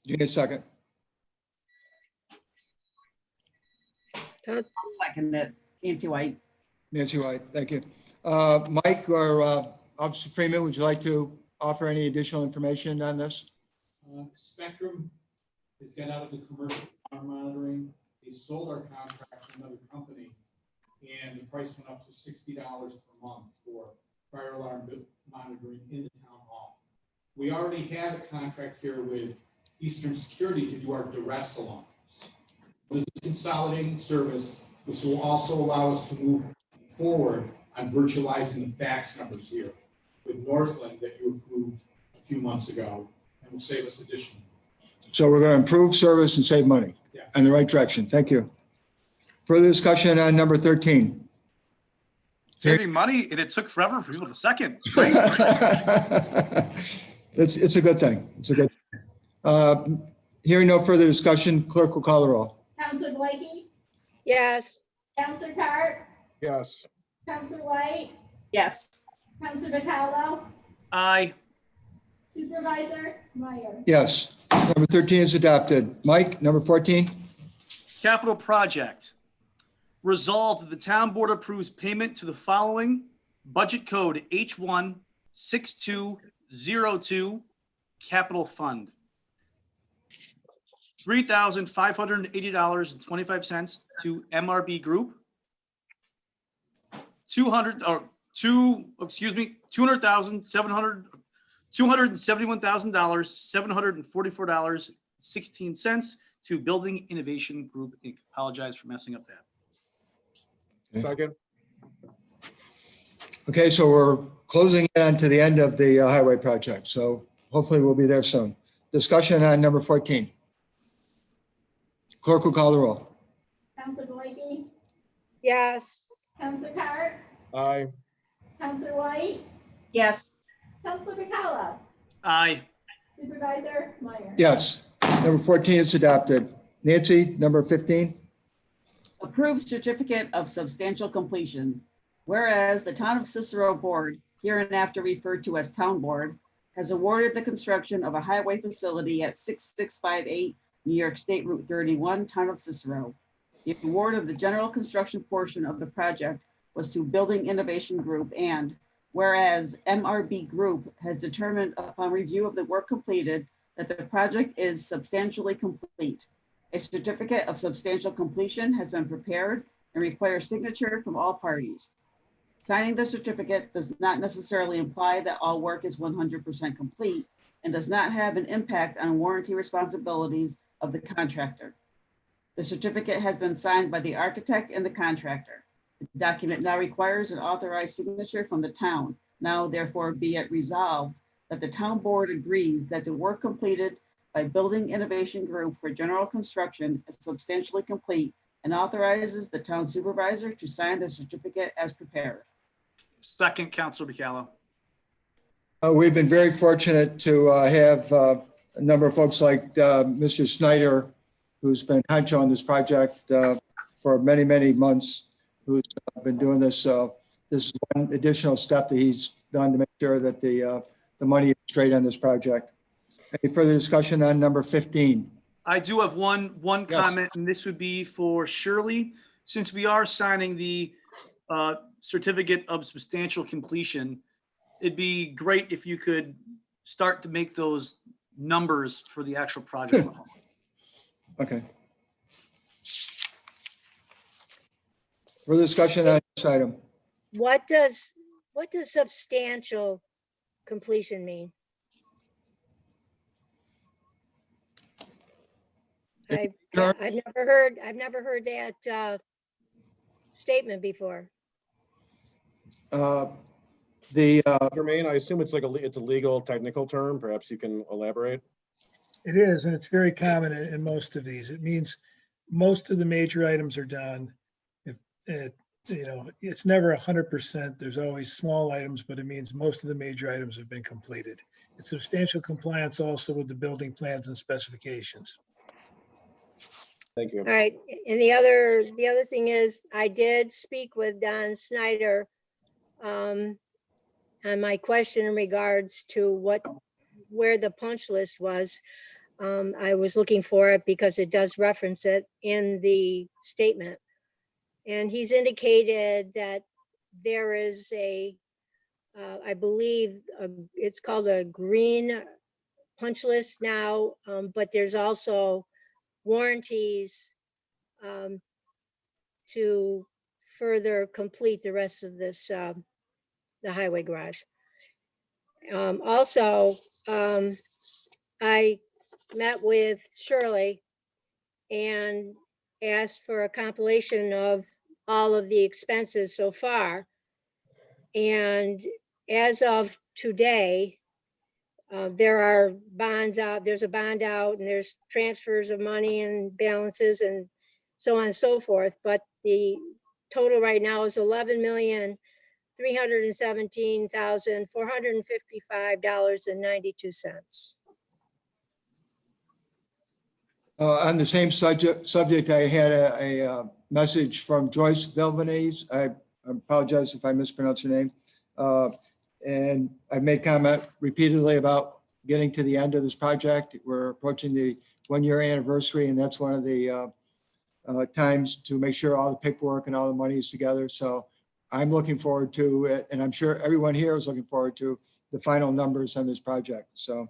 Give me a second. I'll second it. Nancy White. Nancy White, thank you. Mike or Officer Freeman, would you like to offer any additional information on this? Spectrum has got out of the commercial alarm monitoring. They sold our contract to another company, and the price went up to $60 per month for fire alarm monitoring in the town hall. We already have a contract here with Eastern Security to do our duress alarms. This is consolidating service. This will also allow us to move forward on virtualizing the fax numbers here with Northland that you approved a few months ago, and will save us additional. So we're going to improve service and save money Yeah. in the right direction. Thank you. Further discussion on number 13. Saving money, and it took forever for people to second. It's a good thing. It's a good thing. Hearing no further discussion, clerk will call the roll. Counselor White, Yes. Counselor Carr, Yes. Counselor White, Yes. Counselor Baccalo, Aye. Supervisor Meyer. Yes. Number 13 is adopted. Mike, number 14. Capital project. Resolved that the town board approves payment to the following: budget code H16202 capital fund. $3,580.25 to MRB Group. $271,744.16 to Building Innovation Group, Inc. Apologize for messing up that. Second. Okay, so we're closing in to the end of the highway project. So hopefully we'll be there soon. Discussion on number 14. Clerk will call the roll. Counselor White, Yes. Counselor Carr, Aye. Counselor White, Yes. Counselor Baccalo, Aye. Supervisor Meyer. Yes. Number 14 is adopted. Nancy, number 15. Approved certificate of substantial completion. Whereas the Town of Cicero Board, hereinafter referred to as Town Board, has awarded the construction of a highway facility at 6658 New York State Route 31, Town of Cicero. The award of the general construction portion of the project was to Building Innovation Group, and whereas MRB Group has determined upon review of the work completed that the project is substantially complete. A certificate of substantial completion has been prepared and requires signature from all parties. Signing the certificate does not necessarily imply that all work is 100% complete and does not have an impact on warranty responsibilities of the contractor. The certificate has been signed by the architect and the contractor. The document now requires an authorized signature from the town. Now therefore be it resolved that the town board agrees that the work completed by Building Innovation Group for general construction is substantially complete and authorizes the town supervisor to sign the certificate as prepared. Second, Counselor Bicallo. We've been very fortunate to have a number of folks like Mr. Snyder, who's been honcho on this project for many, many months, who's been doing this. So this is one additional step that he's done to make sure that the money is straight on this project. Any further discussion on number 15? I do have one Yes. comment, and this would be for Shirley. Since we are signing the certificate of substantial completion, it'd be great if you could start to make those numbers for the actual project. Okay. Further discussion on this item? What does substantial completion mean? I've never heard that statement before. Jermaine, I assume it's it's a legal technical term. Perhaps you can elaborate. It is, and it's very common in most of these. It means most of the major items are done. If it's never 100%. There's always small items, but it means most of the major items have been completed. It's substantial compliance also with the building plans and specifications. Thank you. All right, and the other thing is, I did speak with Don Snyder on my question in regards to where the punch list was. I was looking for it because it does reference it in the statement. And he's indicated that there is I believe it's called a green punch list now, but there's also warranties to further complete the rest of this, the highway garage. Also, I met with Shirley and asked for a compilation of all of the expenses so far. And as of today, there are bonds out, there's a bond out, and there's transfers of money and balances and so on and so forth. But the total right now is $11,317,455.92. On the same subject, I had a message from Joyce Velvanese. I apologize if I mispronounce your name. And I've made comment repeatedly about getting to the end of this project. We're approaching the 1-year anniversary, and that's one of the times to make sure all the paperwork and all the money is together. So I'm looking forward to it, and I'm sure everyone here is looking forward to the final numbers on this project. So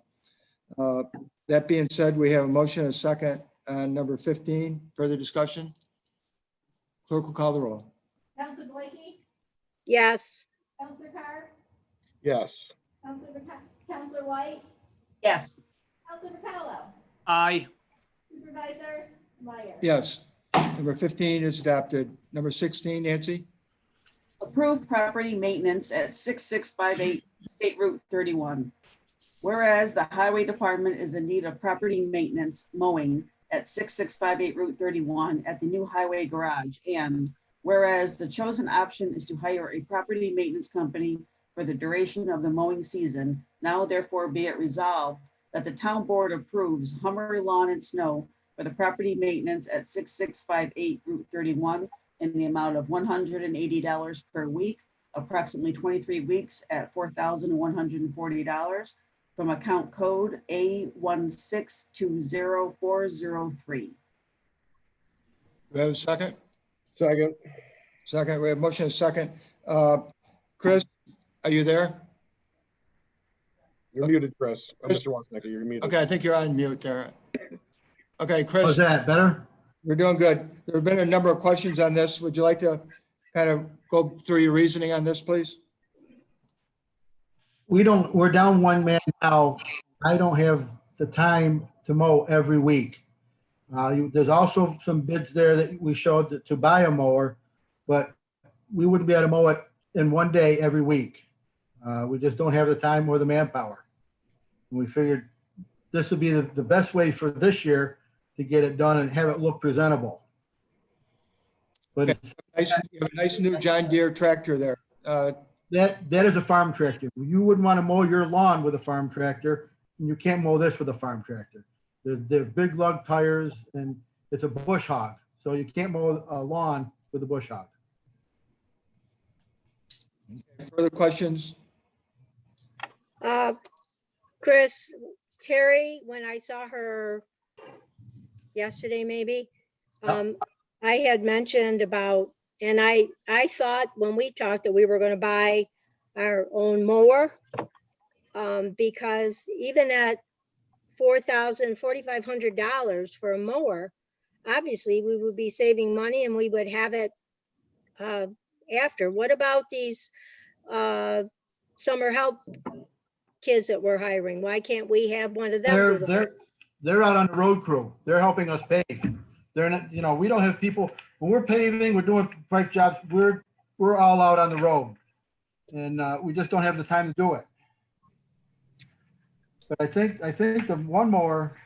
that being said, we have a motion and a second on number 15. Further discussion? Clerk will call the roll. Counselor Boyke, Yes. Counselor Carr, Yes. Counselor White, Yes. Counselor Bicallo, Aye. Supervisor Meyer. Yes. Number 15 is adopted. Number 16, Nancy? Approved property maintenance at 6658 State Route 31. Whereas the Highway Department is in need of property maintenance mowing at 6658 Route 31 at the new highway garage. And whereas the chosen option is to hire a property maintenance company for the duration of the mowing season, now therefore be it resolved that the town board approves Hummer Lawn and Snow for the property maintenance at 6658 Route 31 in the amount of $180 per week, approximately 23 weeks at $4,140 from account code A1620403. Do we have a second? Second. Second, we have motion and second. Chris, are you there? You're muted, Chris. Mr. Wozniak, you're muted. Okay, I think you're on mute there. Okay, Chris. How's that, better? We're doing good. There have been a number of questions on this. Would you like to kind of go through your reasoning on this, please? We're down one man now. I don't have the time to mow every week. There's also some bids there that we showed to buy a mower, but we wouldn't be able to mow it in one day every week. We just don't have the time or the manpower. And we figured this would be the best way for this year to get it done and have it look presentable. But it's, You have a nice new John Deere tractor there. that is a farm tractor. You wouldn't want to mow your lawn with a farm tractor, and you can't mow this with a farm tractor. They're big lug tires, and it's a bush hog, so you can't mow a lawn with a bush hog. Further questions? Chris, Terry, when I saw her yesterday, maybe, I had mentioned about, and I thought when we talked that we were going to buy our own mower, because even at $4,500 for a mower, obviously we would be saving money and we would have it after. What about these summer help kids that we're hiring? Why can't we have one of them do the work? They're out on the road crew. They're helping us pave. They're not, you know, we don't have people, when we're paving, we're doing pipe jobs, we're all out on the road. And we just don't have the time to do it. But I think the one mower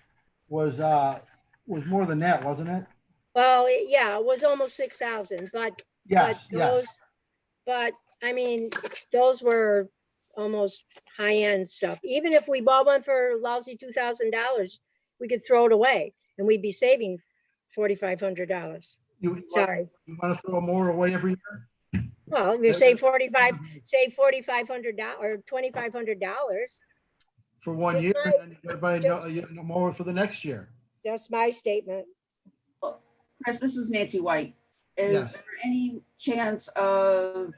was more than that, wasn't it? Well, yeah, it was almost 6,000, but Yes, but yes. those, but I mean, those were almost high-end stuff. Even if we bought one for lousy $2,000, we could throw it away and we'd be saving $4,500. Sorry. You want to throw a mower away every year? Well, if you save $4,500 or $2,500, For 1 Just year, my- and then you gotta buy a mower for the next year. that's my statement. Chris, this is Nancy White. Is Yes. there any chance of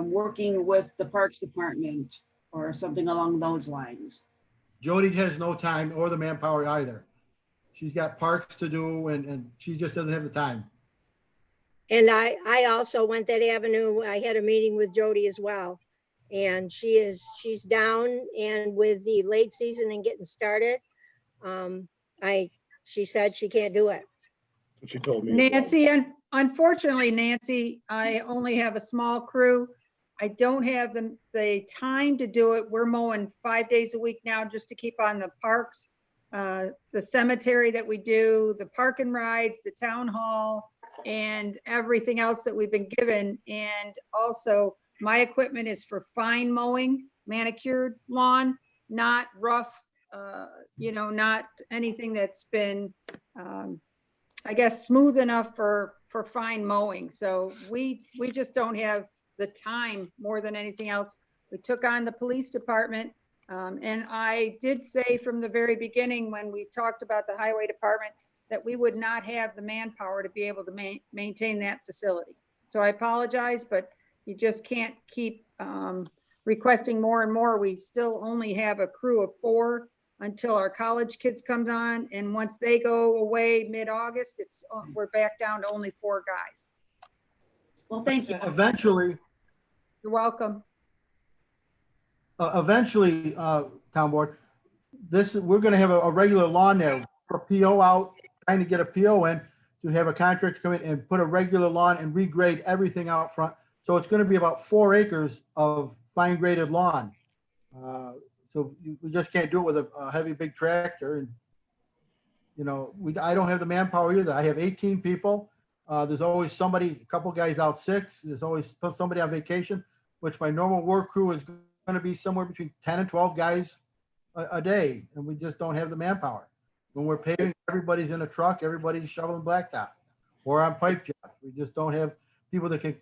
working with the Parks Department or something along those lines? Jody has no time or the manpower either. She's got parks to do and she just doesn't have the time. And I also went that avenue. I had a meeting with Jody as well. And she's down, and with the late season and getting started, she said she can't do it. She told me. as well. Nancy, and unfortunately, Nancy, I only have a small crew. I don't have the time to do it. We're mowing 5 days a week now just to keep on the parks, the cemetery that we do, the park and rides, the town hall, and everything else that we've been given. And also, my equipment is for fine mowing, manicured lawn, not rough, not anything that's been, I guess, smooth enough for fine mowing. So we just don't have the time more than anything else. We took on the police department. And I did say from the very beginning, when we talked about the highway department, that we would not have the manpower to be able to maintain that facility. So I apologize, but you just can't keep requesting more and more. We still only have a crew of 4 until our college kids comes on. And once they go away mid-August, we're back down to only 4 guys. Well, thank you. Eventually, You're welcome. town board, we're gonna have a regular lawn there, for PO out, trying to get a PO in to have a contractor come in and put a regular lawn and regrade everything out front. So it's gonna be about 4 acres of fine graded lawn. So we just can't do it with a heavy, big tractor. And, I don't have the manpower either. I have 18 people. There's always somebody, a couple guys out sick. There's always somebody on vacation, which my normal work crew is gonna be somewhere between 10 and 12 guys a day. And we just don't have the manpower. When we're paving, everybody's in a truck, everybody's shoveling blacktop or on pipe jobs. We just don't have people that can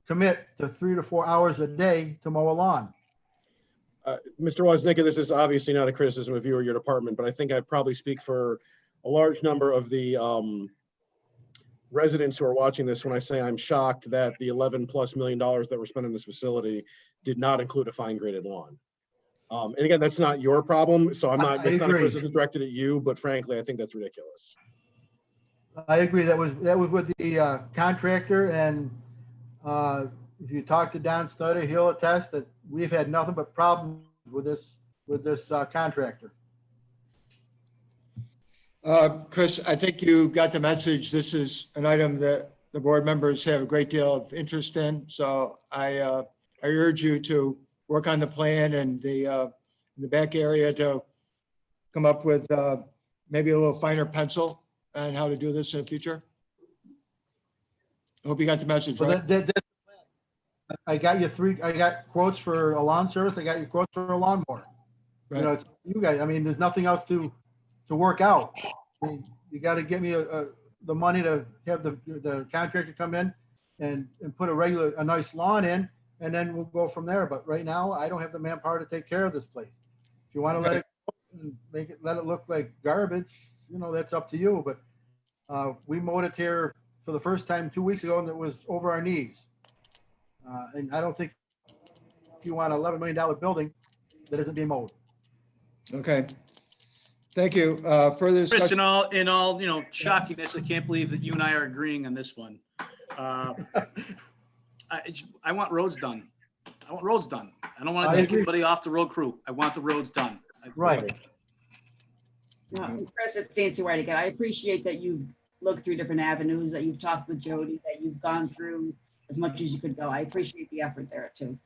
commit to 3 to 4 hours a day to mow a lawn. Mr. Woznicki, this is obviously not a criticism of you or your department, but I think I probably speak for a large number of the residents who are watching this when I say I'm shocked that the $11+ million that were spent in this facility did not include a fine graded lawn. And again, that's not your problem, so it's not a criticism directed at you, but frankly, I think that's ridiculous. I agree. That was with the contractor, and if you talk to Don Stutter, he'll attest that we've had nothing but problems with this contractor. Chris, I think you got the message. This is an item that the board members have a great deal of interest in. So I urge you to work on the plan and the back area to come up with maybe a little finer pencil on how to do this in the future. Hope you got the message, So right? I got I got quotes for a lawn service. I got your quotes for a lawnmower. You know, Right. it's you guys, I mean, there's nothing else to work out. I mean, you got to get me the money to have the contractor come in and put a nice lawn in, and then we'll go from there. But right now, I don't have the manpower to take care of this place. If you want to let it go and let it look like garbage, you know, that's up to you. But we mowed it here for the first time 2 weeks ago, and it was over our knees. And I don't think you want an $11 million building that isn't being mowed. Okay. Thank you. Further Chris, discussion? in all, shockingness, I can't believe that you and I are agreeing on this one. I want roads done. I want roads done. I don't want I to take agree. anybody off the road crew. I want the roads done. Right. Chris, it's Nancy White again. I appreciate that you've looked through different avenues, that you've talked with Jody, that you've gone through as much as you could go. I appreciate the effort there too.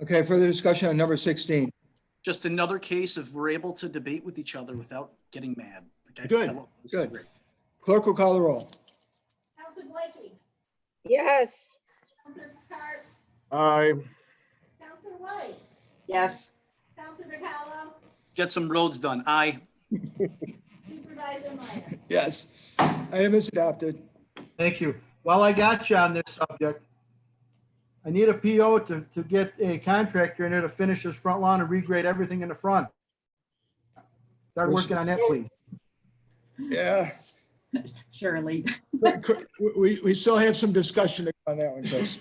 Okay, further discussion on number 16. Just another case of we're able to debate with each other without getting mad. Okay? Good, This is good. great. Clerk will call the roll. Counselor Blakey. Yes. Counselor Clerk. Aye. Counselor White. Yes. Counselor McCallum. Get some roads done. Aye. Supervisor Meyer. Yes. Item is adopted. Thank you. While I got you on this subject, I need a PO to get a contractor in there to finish this front lawn and regrade everything in the front. Start working on that, please. Yeah. Surely. We still have some discussion on that one, Chris.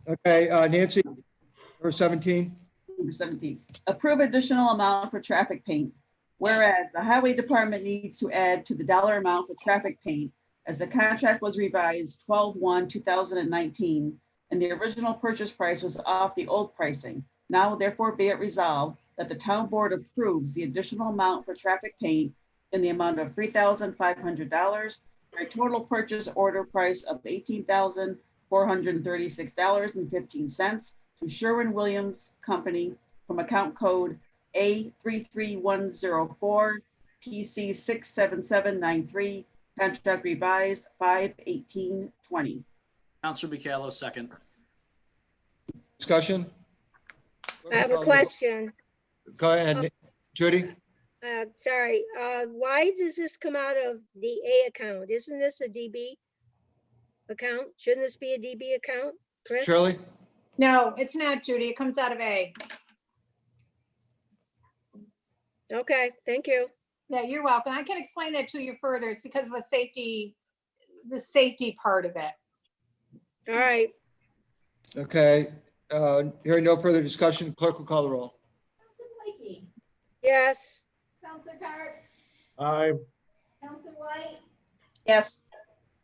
Okay, Nancy, number 17. Number 17, approve additional amount for traffic paint. Whereas the highway department needs to add to the dollar amount for traffic paint as the contract was revised 12/1/2019 and the original purchase price was off the old pricing. Now therefore be it resolved that the town board approves the additional amount for traffic paint in the amount of $3,500 for a total purchase order price of $18,436.15 to Sherwin-Williams Company from account code A33104 PC 67793, contract revised 5/18/20. Counselor Bicallo, second. Discussion? I have a question. Go ahead, Jody. Sorry, why does this come out of the A account? Isn't this a DB account? Shouldn't this be a DB account, Chris? Shirley? No, it's not, Judy. It comes out of A. Okay, thank you. Yeah, you're welcome. I can explain that to you further. It's because of a safety, the safety part of it. All right. Okay, hearing no further discussion, clerk will call the roll. Counselor Blakey. Yes. Counselor Clerk. Aye. Counselor White. Yes.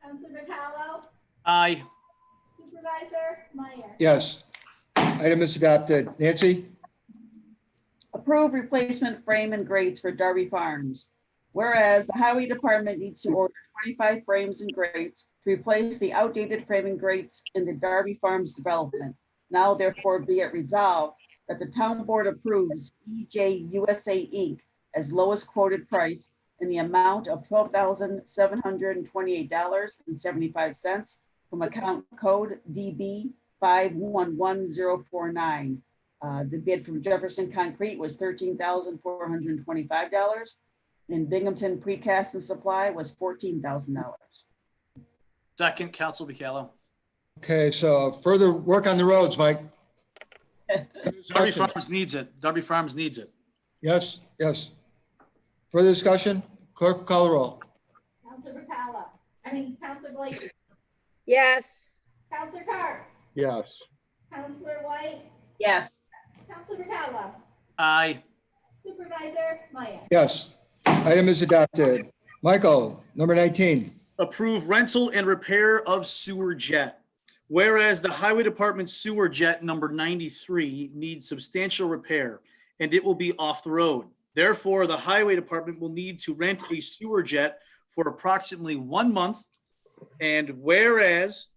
Counselor McCallum. Aye. Supervisor Meyer. Yes. Item is adopted. Nancy? Approve replacement frame and grates for Darby Farms. Whereas the highway department needs to order 25 frames and grates to replace the outdated frame and grates in the Darby Farms development. Now therefore be it resolved that the town board approves EJ USA Inc. as lowest quoted price in the amount of $12,728.75 from account code DB 511049. The bid from Jefferson Concrete was $13,425 and Binghamton Precast and Supply was $14,000. Second, Counselor Bicallo. Okay, so further work on the roads, Mike. Darby Farms needs it. Darby Farms needs it. Yes, yes. Further discussion, clerk will call the roll. Counselor McCallum. Counselor Blakey. Yes. Counselor Clerk. Yes. Counselor White. Yes. Counselor McCallum. Aye. Supervisor Meyer. Yes. Item is adopted. Michael, number 19. Approve rental and repair of sewer jet. Whereas the highway department sewer jet number 93 needs substantial repair and it will be off the road. Therefore, the highway department will need to rent a sewer jet for approximately 1 month. And whereas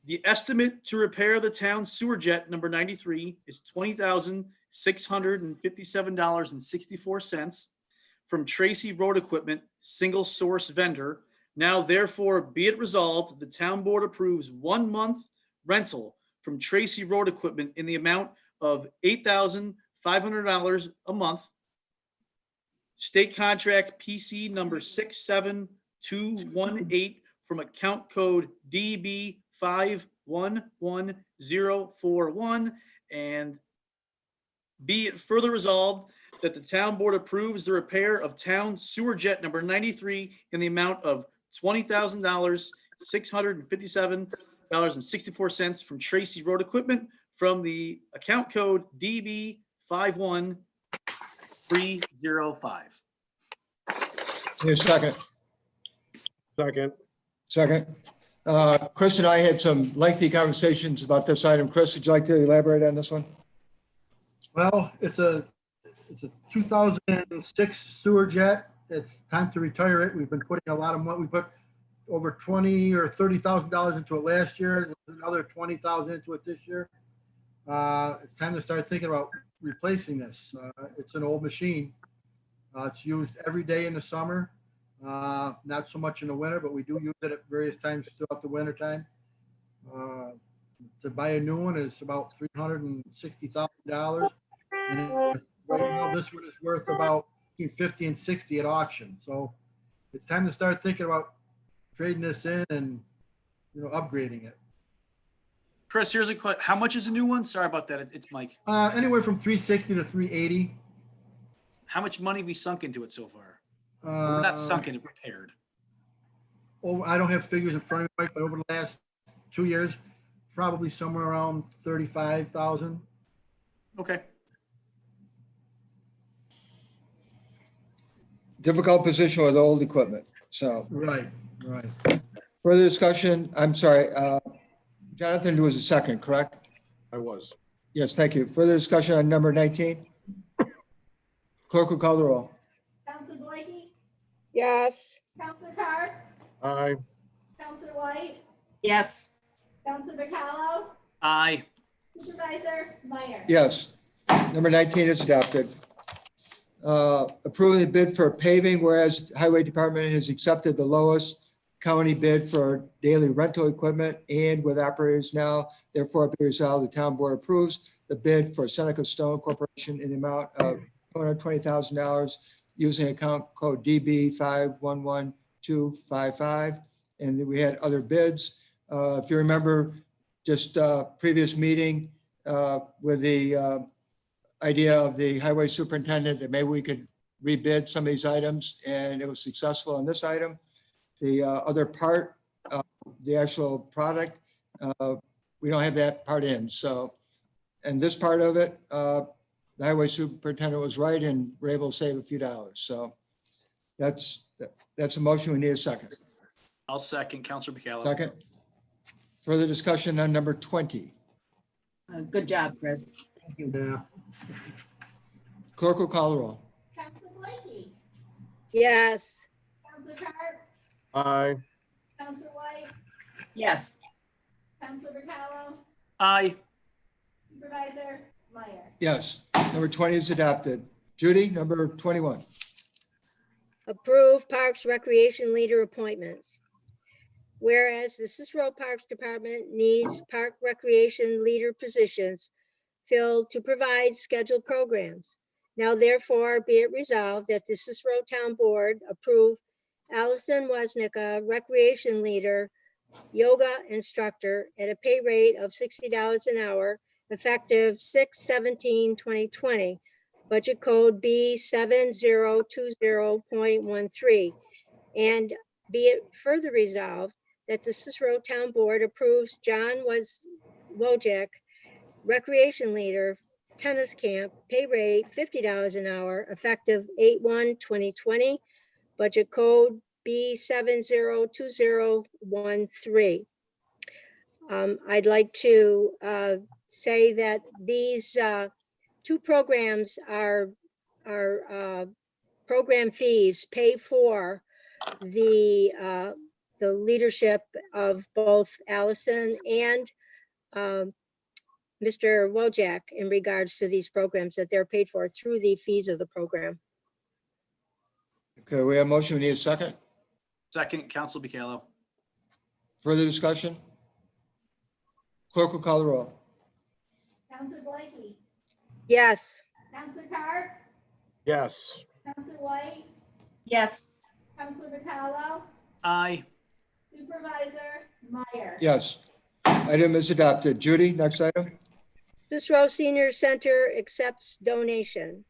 the estimate to repair the town sewer jet number 93 is $20,657.64 from Tracy Road Equipment, single source vendor, Now therefore be it resolved, the town board approves 1 month rental from Tracy Road Equipment in the amount of $8,500 a month. State contract PC number 67218 from account code DB 511041. And be it further resolved that the town board approves the repair of town sewer jet number 93 in the amount of $20,000, $657.64 from Tracy Road Equipment from the account code DB 51305. Need a second? Second. Second. Chris and I had some lengthy conversations about this item. Chris, would you like to elaborate on this one? Well, it's a 2006 sewer jet. It's time to retire it. We've been putting a lot of money. We put over $20,000 or $30,000 into it last year. There's another $20,000 into it this year. It's time to start thinking about replacing this. It's an old machine. It's used every day in the summer, not so much in the winter, but we do use it at various times throughout the winter time. To buy a new one is about $360,000. And right now, this one is worth about between 50 and 60 at auction. So it's time to start thinking about trading this in and, upgrading it. Chris, here's a question. How much is a new one? Sorry about that. It's Mike. Anywhere from 360 to 380. How much money have we sunk into it so far? We're not sunk in it, repaired. Oh, I don't have figures in front of me, Mike, but over the last 2 years, probably somewhere around 35,000. Okay. Difficult position with old equipment, so. Right. Further discussion, I'm sorry, Jonathan was a second, correct? I was. Yes, thank you. Further discussion on number 19? Clerk will call the roll. Counselor Boyke, Yes. Counselor Carr, Aye. Counselor White, Yes. Counselor McCallum, Aye. Supervisor Meyer. Yes. Number 19 is adopted. Approving the bid for paving, whereas Highway Department has accepted the lowest county bid for daily rental equipment and with operators now, therefore be resolved, the town board approves the bid for Seneca Stone Corporation in the amount of $220,000 using account code DB 511255. And then we had other bids. If you remember, just previous meeting with the idea of the highway superintendent that maybe we could rebid some of these items, and it was successful on this item. The other part, the actual product, we don't have that part in. So, and this part of it, the highway superintendent was right, and we're able to save a few dollars. So that's a motion. We need a second. I'll second. Counselor McCallum. Second. Further discussion on number 20. Good job, Chris. Thank you. Yeah. Clerk will call the roll. Counselor Boyke, Yes. Counselor Carr, Aye. Counselor White, Yes. Counselor McCallum, Aye. Supervisor Meyer. Yes. Number 20 is adopted. Judy, number 21. Approve Parks Recreation Leader appointments. Whereas the Cicero Parks Department needs park recreation leader positions filled to provide scheduled programs. Now therefore be it resolved that the Cicero Town Board approve Allison Woznicka, recreation leader, yoga instructor at a pay rate of $60 an hour, effective 6/17/2020. Budget code B7020.13. And be it further resolved that the Cicero Town Board approves John Wojak, recreation leader, tennis camp, pay rate $50 an hour, effective 8/1/2020. Budget code B702013. I'd like to say that these two programs are program fees pay for the leadership of both Allison and Mr. Wojak in regards to these programs that they're paid for through the fees of the program. Okay, we have a motion. We need a second. Second, Council Bicallo. Further discussion? Clerk will call the roll. Counselor Blakey, yes, Counselor Carr, Yes. Counselor White, Yes. Counselor Bacallo, Aye. Supervisor Meyer. Yes. Item is adopted. Judy, next item? Cicero Senior Center accepts donation.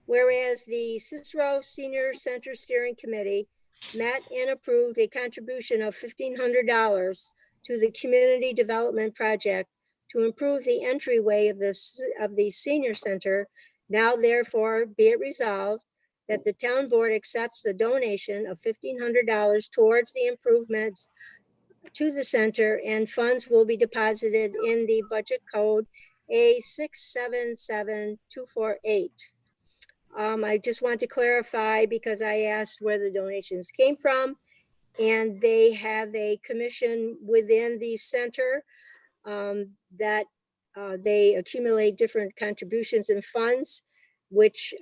Whereas the Cicero Senior Center Steering Committee met and approved a contribution of $1,500 to the Community Development Project to improve the entryway of the senior center. Now therefore be it resolved that the town board accepts the donation of $1,500 towards the improvements to the center, and funds will be deposited in the budget code A677248. I just want to clarify because I asked where the donations came from, and they have a commission within the center that they accumulate different contributions and funds, which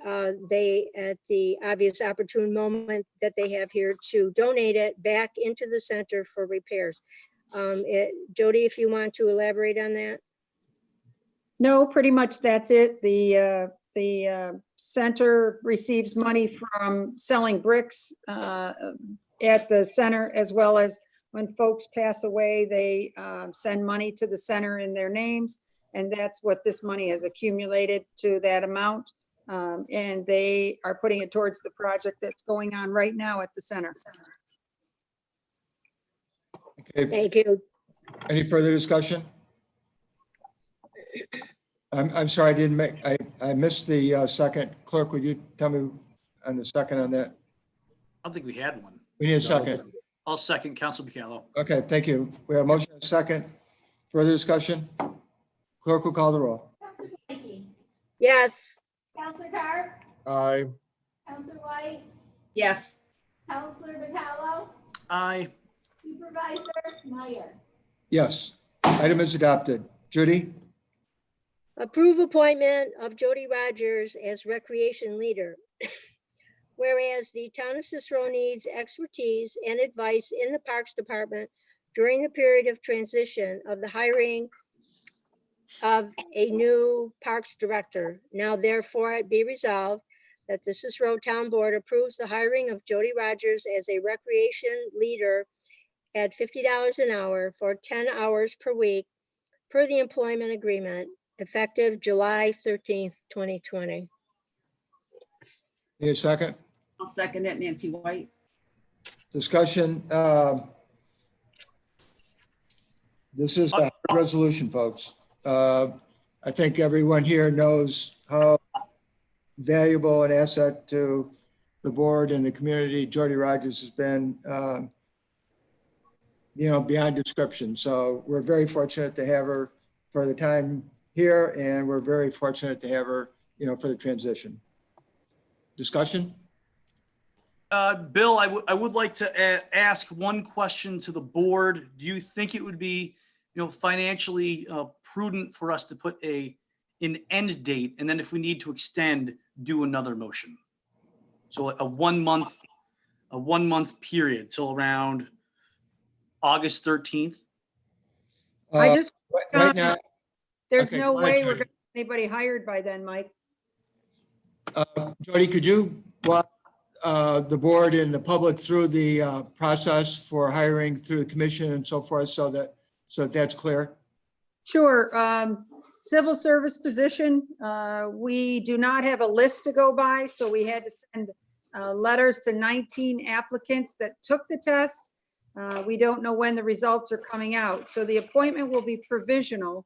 they, at the obvious opportune moment that they have here, to donate it back into the center for repairs. Jody, if you want to elaborate on that. No, pretty much that's it. The center receives money from selling bricks at the center, as well as when folks pass away, they send money to the center in their names. And that's what this money has accumulated to that amount. And they are putting it towards the project that's going on right now at the center. Okay. Thank you. Any further discussion? I'm sorry, I didn't make, I missed the second. Clerk, would you tell me on the second on that? I don't think we had one. We need a second. I'll second, Council Bicallo. Okay, thank you. We have a motion and a second. Further discussion? Clerk will call the roll. Counselor Blakey, Yes, Counselor Carr, Aye. Counselor White, Yes. Counselor Bacallo, Aye. Supervisor Meyer. Yes. Item is adopted. Judy? approve appointment of Jody Rogers as recreation leader. Whereas the town of Cicero needs expertise and advice in the Parks Department during the period of transition of the hiring of a new Parks Director. Now therefore it be resolved that the Cicero Town Board approves the hiring of Jody Rogers as a recreation leader at $50 an hour for 10 hours per week per the employment agreement effective July 13th, 2020. Need a second? I'll second it, Nancy White. Discussion. This is a resolution, folks. I think everyone here knows how valuable an asset to the board and the community Jody Rogers has been, beyond description. So we're very fortunate to have her for the time here, and we're very fortunate to have her, for the transition. Discussion? Bill, I would like to ask one question to the board. Do you think it would be, financially prudent for us to put an end date, and then if we need to extend, do another motion? So a 1 month period till around August 13th. I just, Right now, there's okay, no go ahead, way we're Jody. going to get anybody hired by then, Mike. Jody, could you walk the board and the public through the process for hiring through the commission and so forth, so that's clear? Sure. Civil service position, we do not have a list to go by, so we had to send letters to 19 applicants that took the test. We don't know when the results are coming out, so the appointment will be provisional.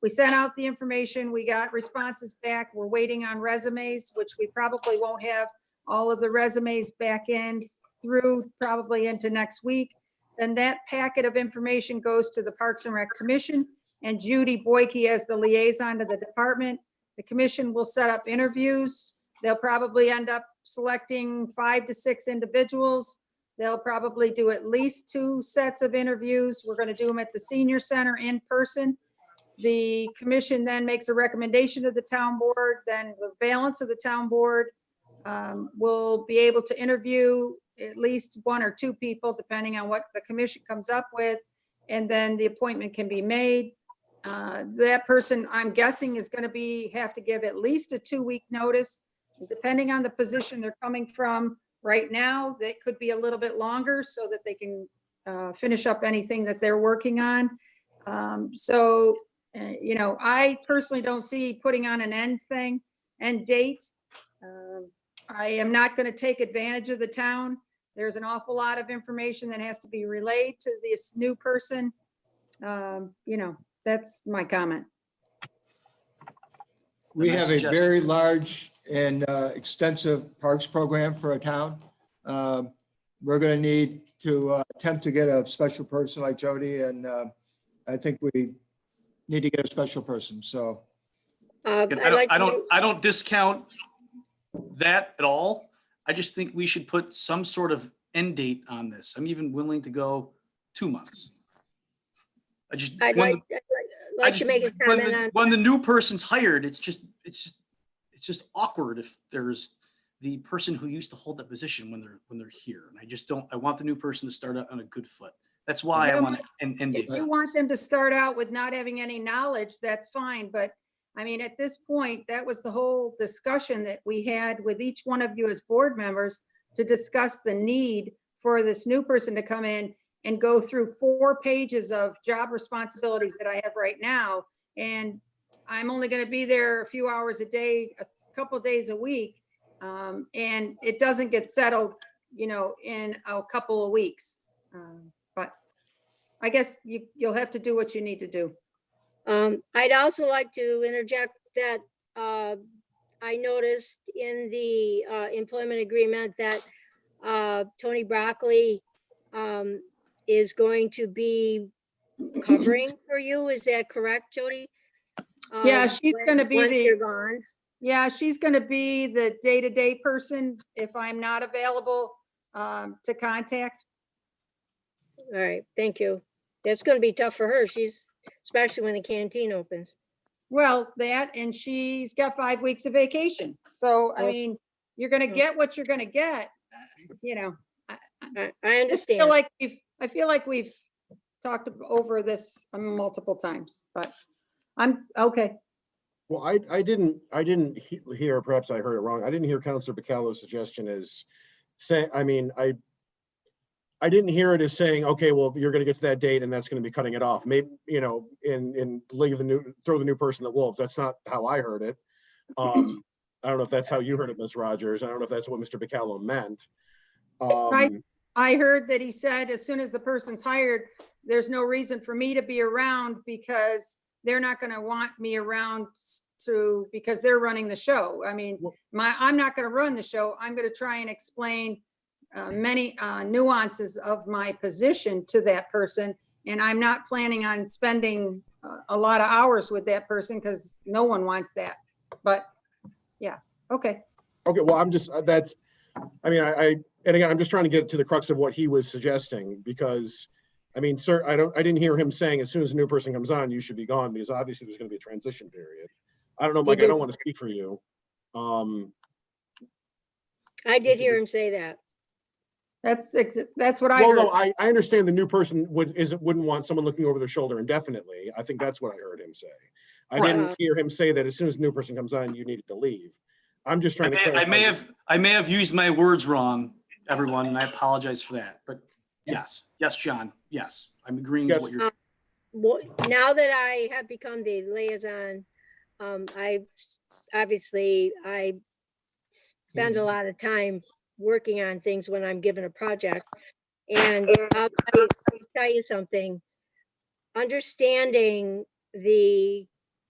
We sent out the information, we got responses back, we're waiting on resumes, which we probably won't have all of the resumes back in through probably into next week. Then that packet of information goes to the Parks and Rec Commission, and Judy Boyke as the liaison to the department. The commission will set up interviews. They'll probably end up selecting 5 to 6 individuals. They'll probably do at least 2 sets of interviews. We're going to do them at the senior center in person. The commission then makes a recommendation to the town board, then the balance of the town board we'll be able to interview at least 1 or 2 people, depending on what the commission comes up with. And then the appointment can be made. That person, I'm guessing, is going to have to give at least a 2-week notice, depending on the position they're coming from. Right now, that could be a little bit longer so that they can finish up anything that they're working on. You know, I personally don't see putting on an end date. I am not going to take advantage of the town. There's an awful lot of information that has to be relayed to this new person. You know, that's my comment. We have a suggest- very large and extensive parks program for a town. We're going to need to attempt to get a special person like Jody, and I think we need to get a special person, so. And I don't discount that at all. I just think we should put some sort of end date on this. I'm even willing to go 2 months. I'd like to make a comment on. When the new person's hired, it's just awkward if there's the person who used to hold that position when they're here. And I want the new person to start out on a good foot. That's why I want an end date. If you want them to start out with not having any knowledge, that's fine. But I mean, at this point, that was the whole discussion that we had with each one of you as board members to discuss the need for this new person to come in and go through 4 pages of job responsibilities that I have right now. And I'm only going to be there a few hours a day, a couple of days a week. And it doesn't get settled, you know, in a couple of weeks. But I guess you'll have to do what you need to do. I'd also like to interject that I noticed in the employment agreement that Tony Broccoli is going to be covering for you. Is that correct, Jody? Yeah, she's going to be once you're gone. Yeah, she's going to be the day-to-day person if I'm not available to contact. All right, thank you. That's going to be tough for her. Especially when the canteen opens. Well, that, and she's got 5 weeks of vacation. So, I mean, you're going to get what you're going to get, you know. I understand. I feel like we've talked over this multiple times, but I'm okay. Well, I didn't hear, perhaps I heard it wrong. I didn't hear Councilor Bacallo's suggestion as saying, I mean, I didn't hear it as saying, okay, well, you're going to get to that date and that's going to be cutting it off. Maybe, you know, throw the new person at wolves. That's not how I heard it. I don't know if that's how you heard it, Ms. Rogers. I don't know if that's what Mr. Bacallo meant. I heard that he said, as soon as the person's hired, there's no reason for me to be around because they're not going to want me around because they're running the show. I mean, I'm not going to run the show. I'm going to try and explain many nuances of my position to that person. And I'm not planning on spending a lot of hours with that person because no one wants that. But yeah, okay. Okay, well, I'm just, and again, I'm just trying to get to the crux of what he was suggesting because, I mean, sir, I didn't hear him saying as soon as a new person comes on, you should be gone because obviously there's going to be a transition period. I don't know, Mike, I don't want to speak for you. I did hear him say that. That's what I heard. Well, no, I understand the new person wouldn't want someone looking over their shoulder indefinitely. I think that's what I heard him say. I didn't hear him say that as soon as a new person comes on, you needed to leave. I'm just trying to clarify. I may have used my words wrong, everyone, and I apologize for that. But yes, John, yes, I'm agreeing with what you're. Now that I have become the liaison, I spend a lot of time working on things when I'm given a project. And I'll tell you something, understanding the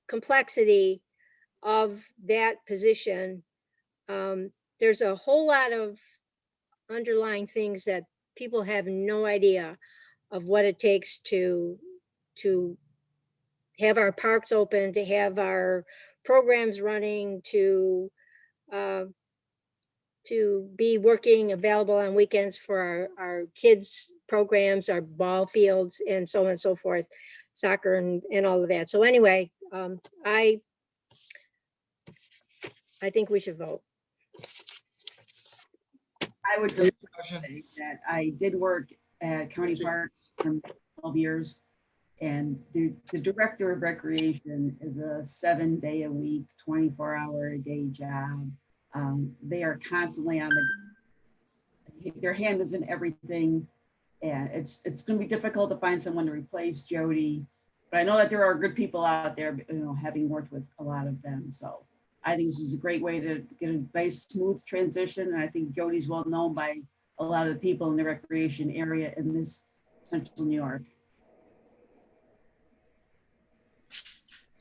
complexity of that position, there's a whole lot of underlying things that people have no idea of what it takes to have our parks open, to have our programs running, to be working available on weekends for our kids' programs, our ball fields, and so on and so forth, soccer and all of that. So anyway, I think we should vote. I would just say that I did work at county parks for 12 years. And the director of recreation is a 7-day-a-week, 24-hour-a-day job. They are constantly on their hand is in everything. And it's going to be difficult to find someone to replace Jody. But I know that there are good people out there, having worked with a lot of them. So I think this is a great way to get a nice, smooth transition. And I think Jody's well known by a lot of the people in the recreation area in this central New York.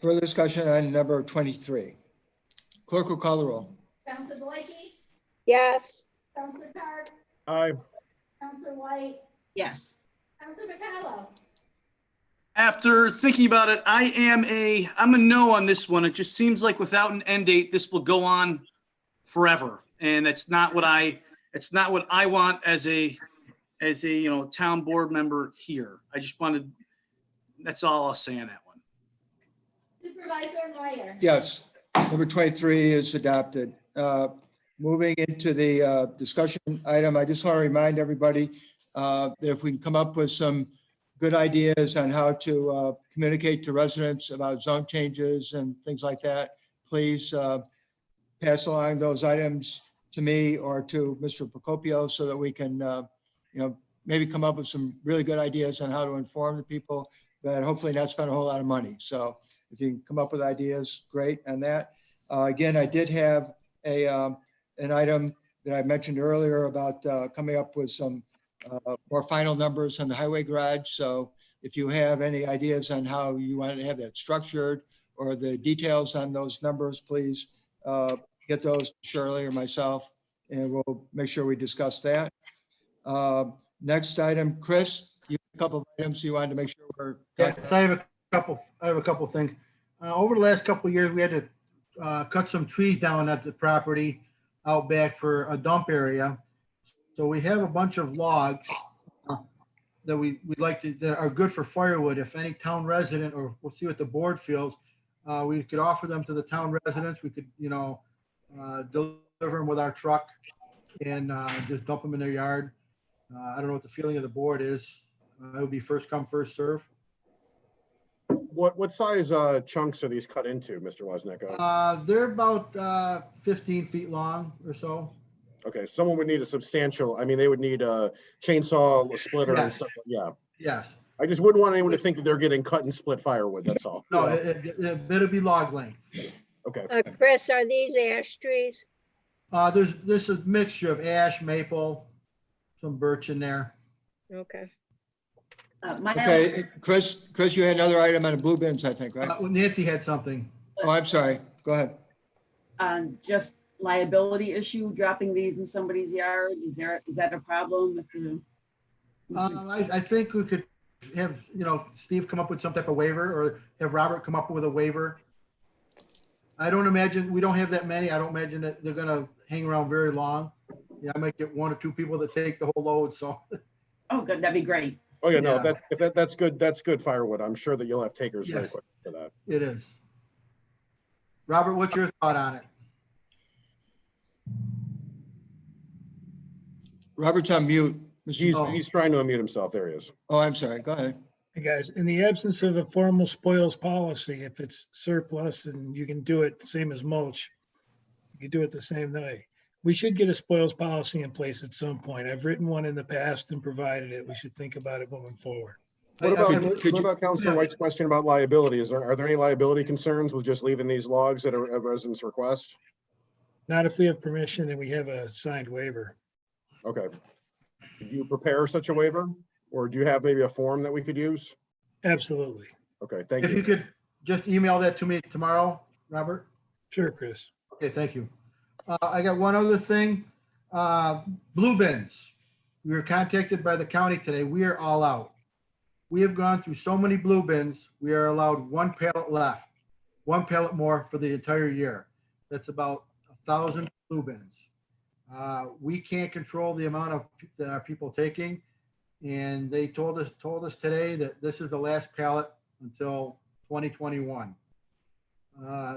Further discussion on number 23. Clerk will call the roll. Counselor Blakey, Yes. Counselor Carr, Aye. Counselor White, Yes. Counselor McCallum. After thinking about it, I'm a no on this one. It just seems like without an end date, this will go on forever. And it's not what I want as a town board member here. I just wanted, that's all I'll say on that one. Supervisor Meyer. Yes, number 23 is adopted. Moving into the discussion item, I just want to remind everybody that if we can come up with some good ideas on how to communicate to residents about zone changes and things like that, please pass along those items to me or to Mr. Procopio so that we can, maybe come up with some really good ideas on how to inform the people, but hopefully not spend a whole lot of money. So if you can come up with ideas, great on that. Again, I did have an item that I mentioned earlier about coming up with some more final numbers on the highway garage. So if you have any ideas on how you want to have that structured or the details on those numbers, please get those to Shirley or myself, and we'll make sure we discuss that. Next item, Chris, you have a couple of items you wanted to make sure we're. Yes, I have a couple things. Over the last couple of years, we had to cut some trees down at the property out back for a dump area. So we have a bunch of logs that we'd like to, that are good for firewood. If any town resident, or we'll see what the board feels, we could offer them to the town residents. We could, deliver them with our truck and just dump them in their yard. I don't know what the feeling of the board is. It would be first come, first serve. What size chunks are these cut into, Mr. Wozniak? They're about 15 feet long or so. Okay, someone would need a substantial, they would need a chainsaw, a splitter and Yes. stuff. Yeah. Yes. I just wouldn't want anyone to think that they're getting cut and split firewood, that's all. No, it'll be log length. Okay. Chris, are these ash trees? There's a mixture of ash, maple, some birch in there. Okay. Okay, Chris, you had another item on the blue bins, I think, right? Nancy had something. Oh, I'm sorry. Go ahead. Just liability issue, dropping these in somebody's yard. Is that a problem with the? I think we could have, Steve come up with some type of waiver, or have Robert come up with a waiver. I don't imagine, we don't have that many. I don't imagine that they're gonna hang around very long. Yeah, I might get 1 or 2 people that take the whole load, so. Oh, good, that'd be great. Oh, yeah, no, Yeah. that's good firewood. I'm sure that you'll have takers very Yes. quick for that. It is. Robert, what's your thought on it? Robert's on mute. He's trying to unmute himself. There he is. Oh, I'm sorry. Go ahead. Hey, guys, in the absence of a formal spoils policy, if it's surplus and you can do it the same as mulch, you can do it the same way. We should get a spoils policy in place at some point. I've written one in the past and provided it. We should think about it moving forward. What about Councilor White's question about liability? Are there any liability concerns with just leaving these logs at a resident's request? Not if we have permission and we have a signed waiver. Okay. Did you prepare such a waiver, or do you have maybe a form that we could use? Absolutely. Okay, thank If you. you could just email that to me tomorrow, Robert? Sure, Chris. Okay, thank you. I got one other thing. Blue bins. We were contacted by the county today. We are all out. We have gone through so many blue bins. We are allowed 1 pallet left, 1 pallet more for the entire year. That's about 1,000 blue bins. We can't control the amount of that our people taking. And they told us today that this is the last pallet until 2021.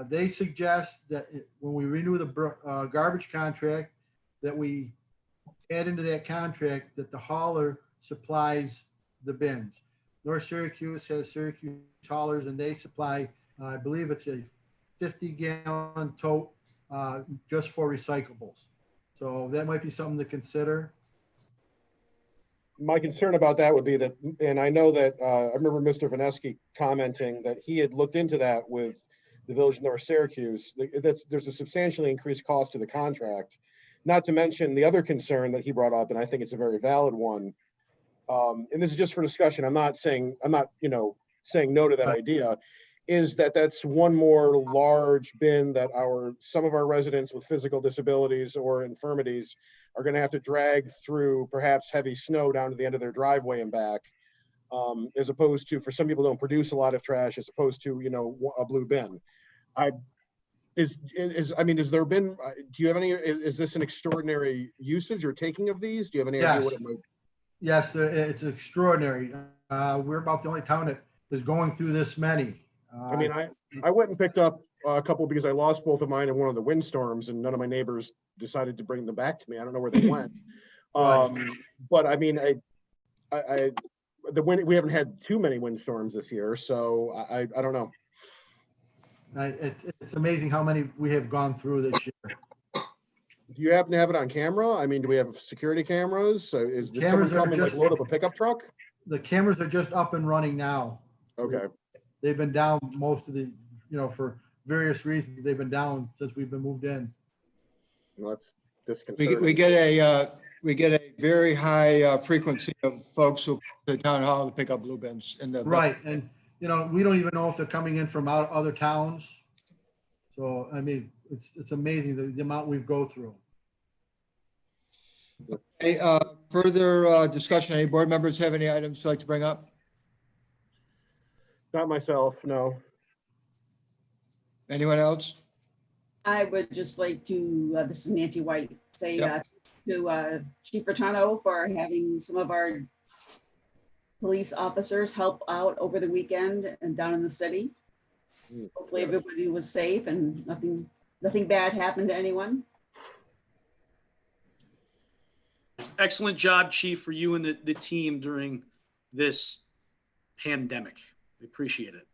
They suggest that when we renew the garbage contract, that we add into that contract that the hauler supplies the bins. North Syracuse has Syracuse haulers and they supply, I believe it's a 50-gallon tote just for recyclables. So that might be something to consider. My concern about that would be that, and I know that, I remember Mr. Vanesky commenting that he had looked into that with the Village of North Syracuse. There's a substantially increased cost to the contract. Not to mention the other concern that he brought up, and I think it's a very valid one. And this is just for discussion. I'm not, saying no to that idea, is that that's one more large bin that some of our residents with physical disabilities or infirmities are going to have to drag through perhaps heavy snow down to the end of their driveway and back, as opposed to, for some people don't produce a lot of trash, as opposed to, a blue bin. Is there been, do you have any, is this an extraordinary usage or taking of these? Do you have any idea what it might? Yes, it's extraordinary. We're about the only town that is going through this many. I went and picked up a couple because I lost both of mine in one of the windstorms, and none of my neighbors decided to bring them back to me. I don't know where they went. But I mean, we haven't had too many windstorms this year, so I don't know. It's amazing how many we have gone through this year. Do you happen to have it on camera? I mean, do we have security cameras? So did someone come and load up a pickup truck? The cameras are just up and running now. Okay. They've been down most of the, for various reasons, they've been down since we've been moved in. Well, that's disconcerting. We get a very high frequency of folks who go to the town hall to pick up blue bins in the. Right, and we don't even know if they're coming in from other towns. So, I mean, it's amazing the amount we go through. Hey, further discussion, any board members have any items you'd like to bring up? Not myself, no. Anyone else? I would just like to, this is Nancy White, say to Chief Furtado for having some of our police officers help out over the weekend and down in the city. Hopefully everybody was safe and nothing bad happened to anyone. Excellent job, Chief, for you and the team during this pandemic. We appreciate it.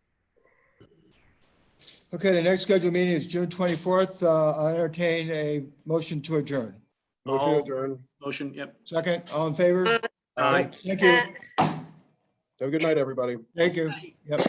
Okay, the next scheduled meeting is June 24th. I'll entertain a motion to adjourn. Motion to adjourn. Motion, yep. Second, all in favor? Aye. Thank you. Have a good night, everybody. Thank you. Yep.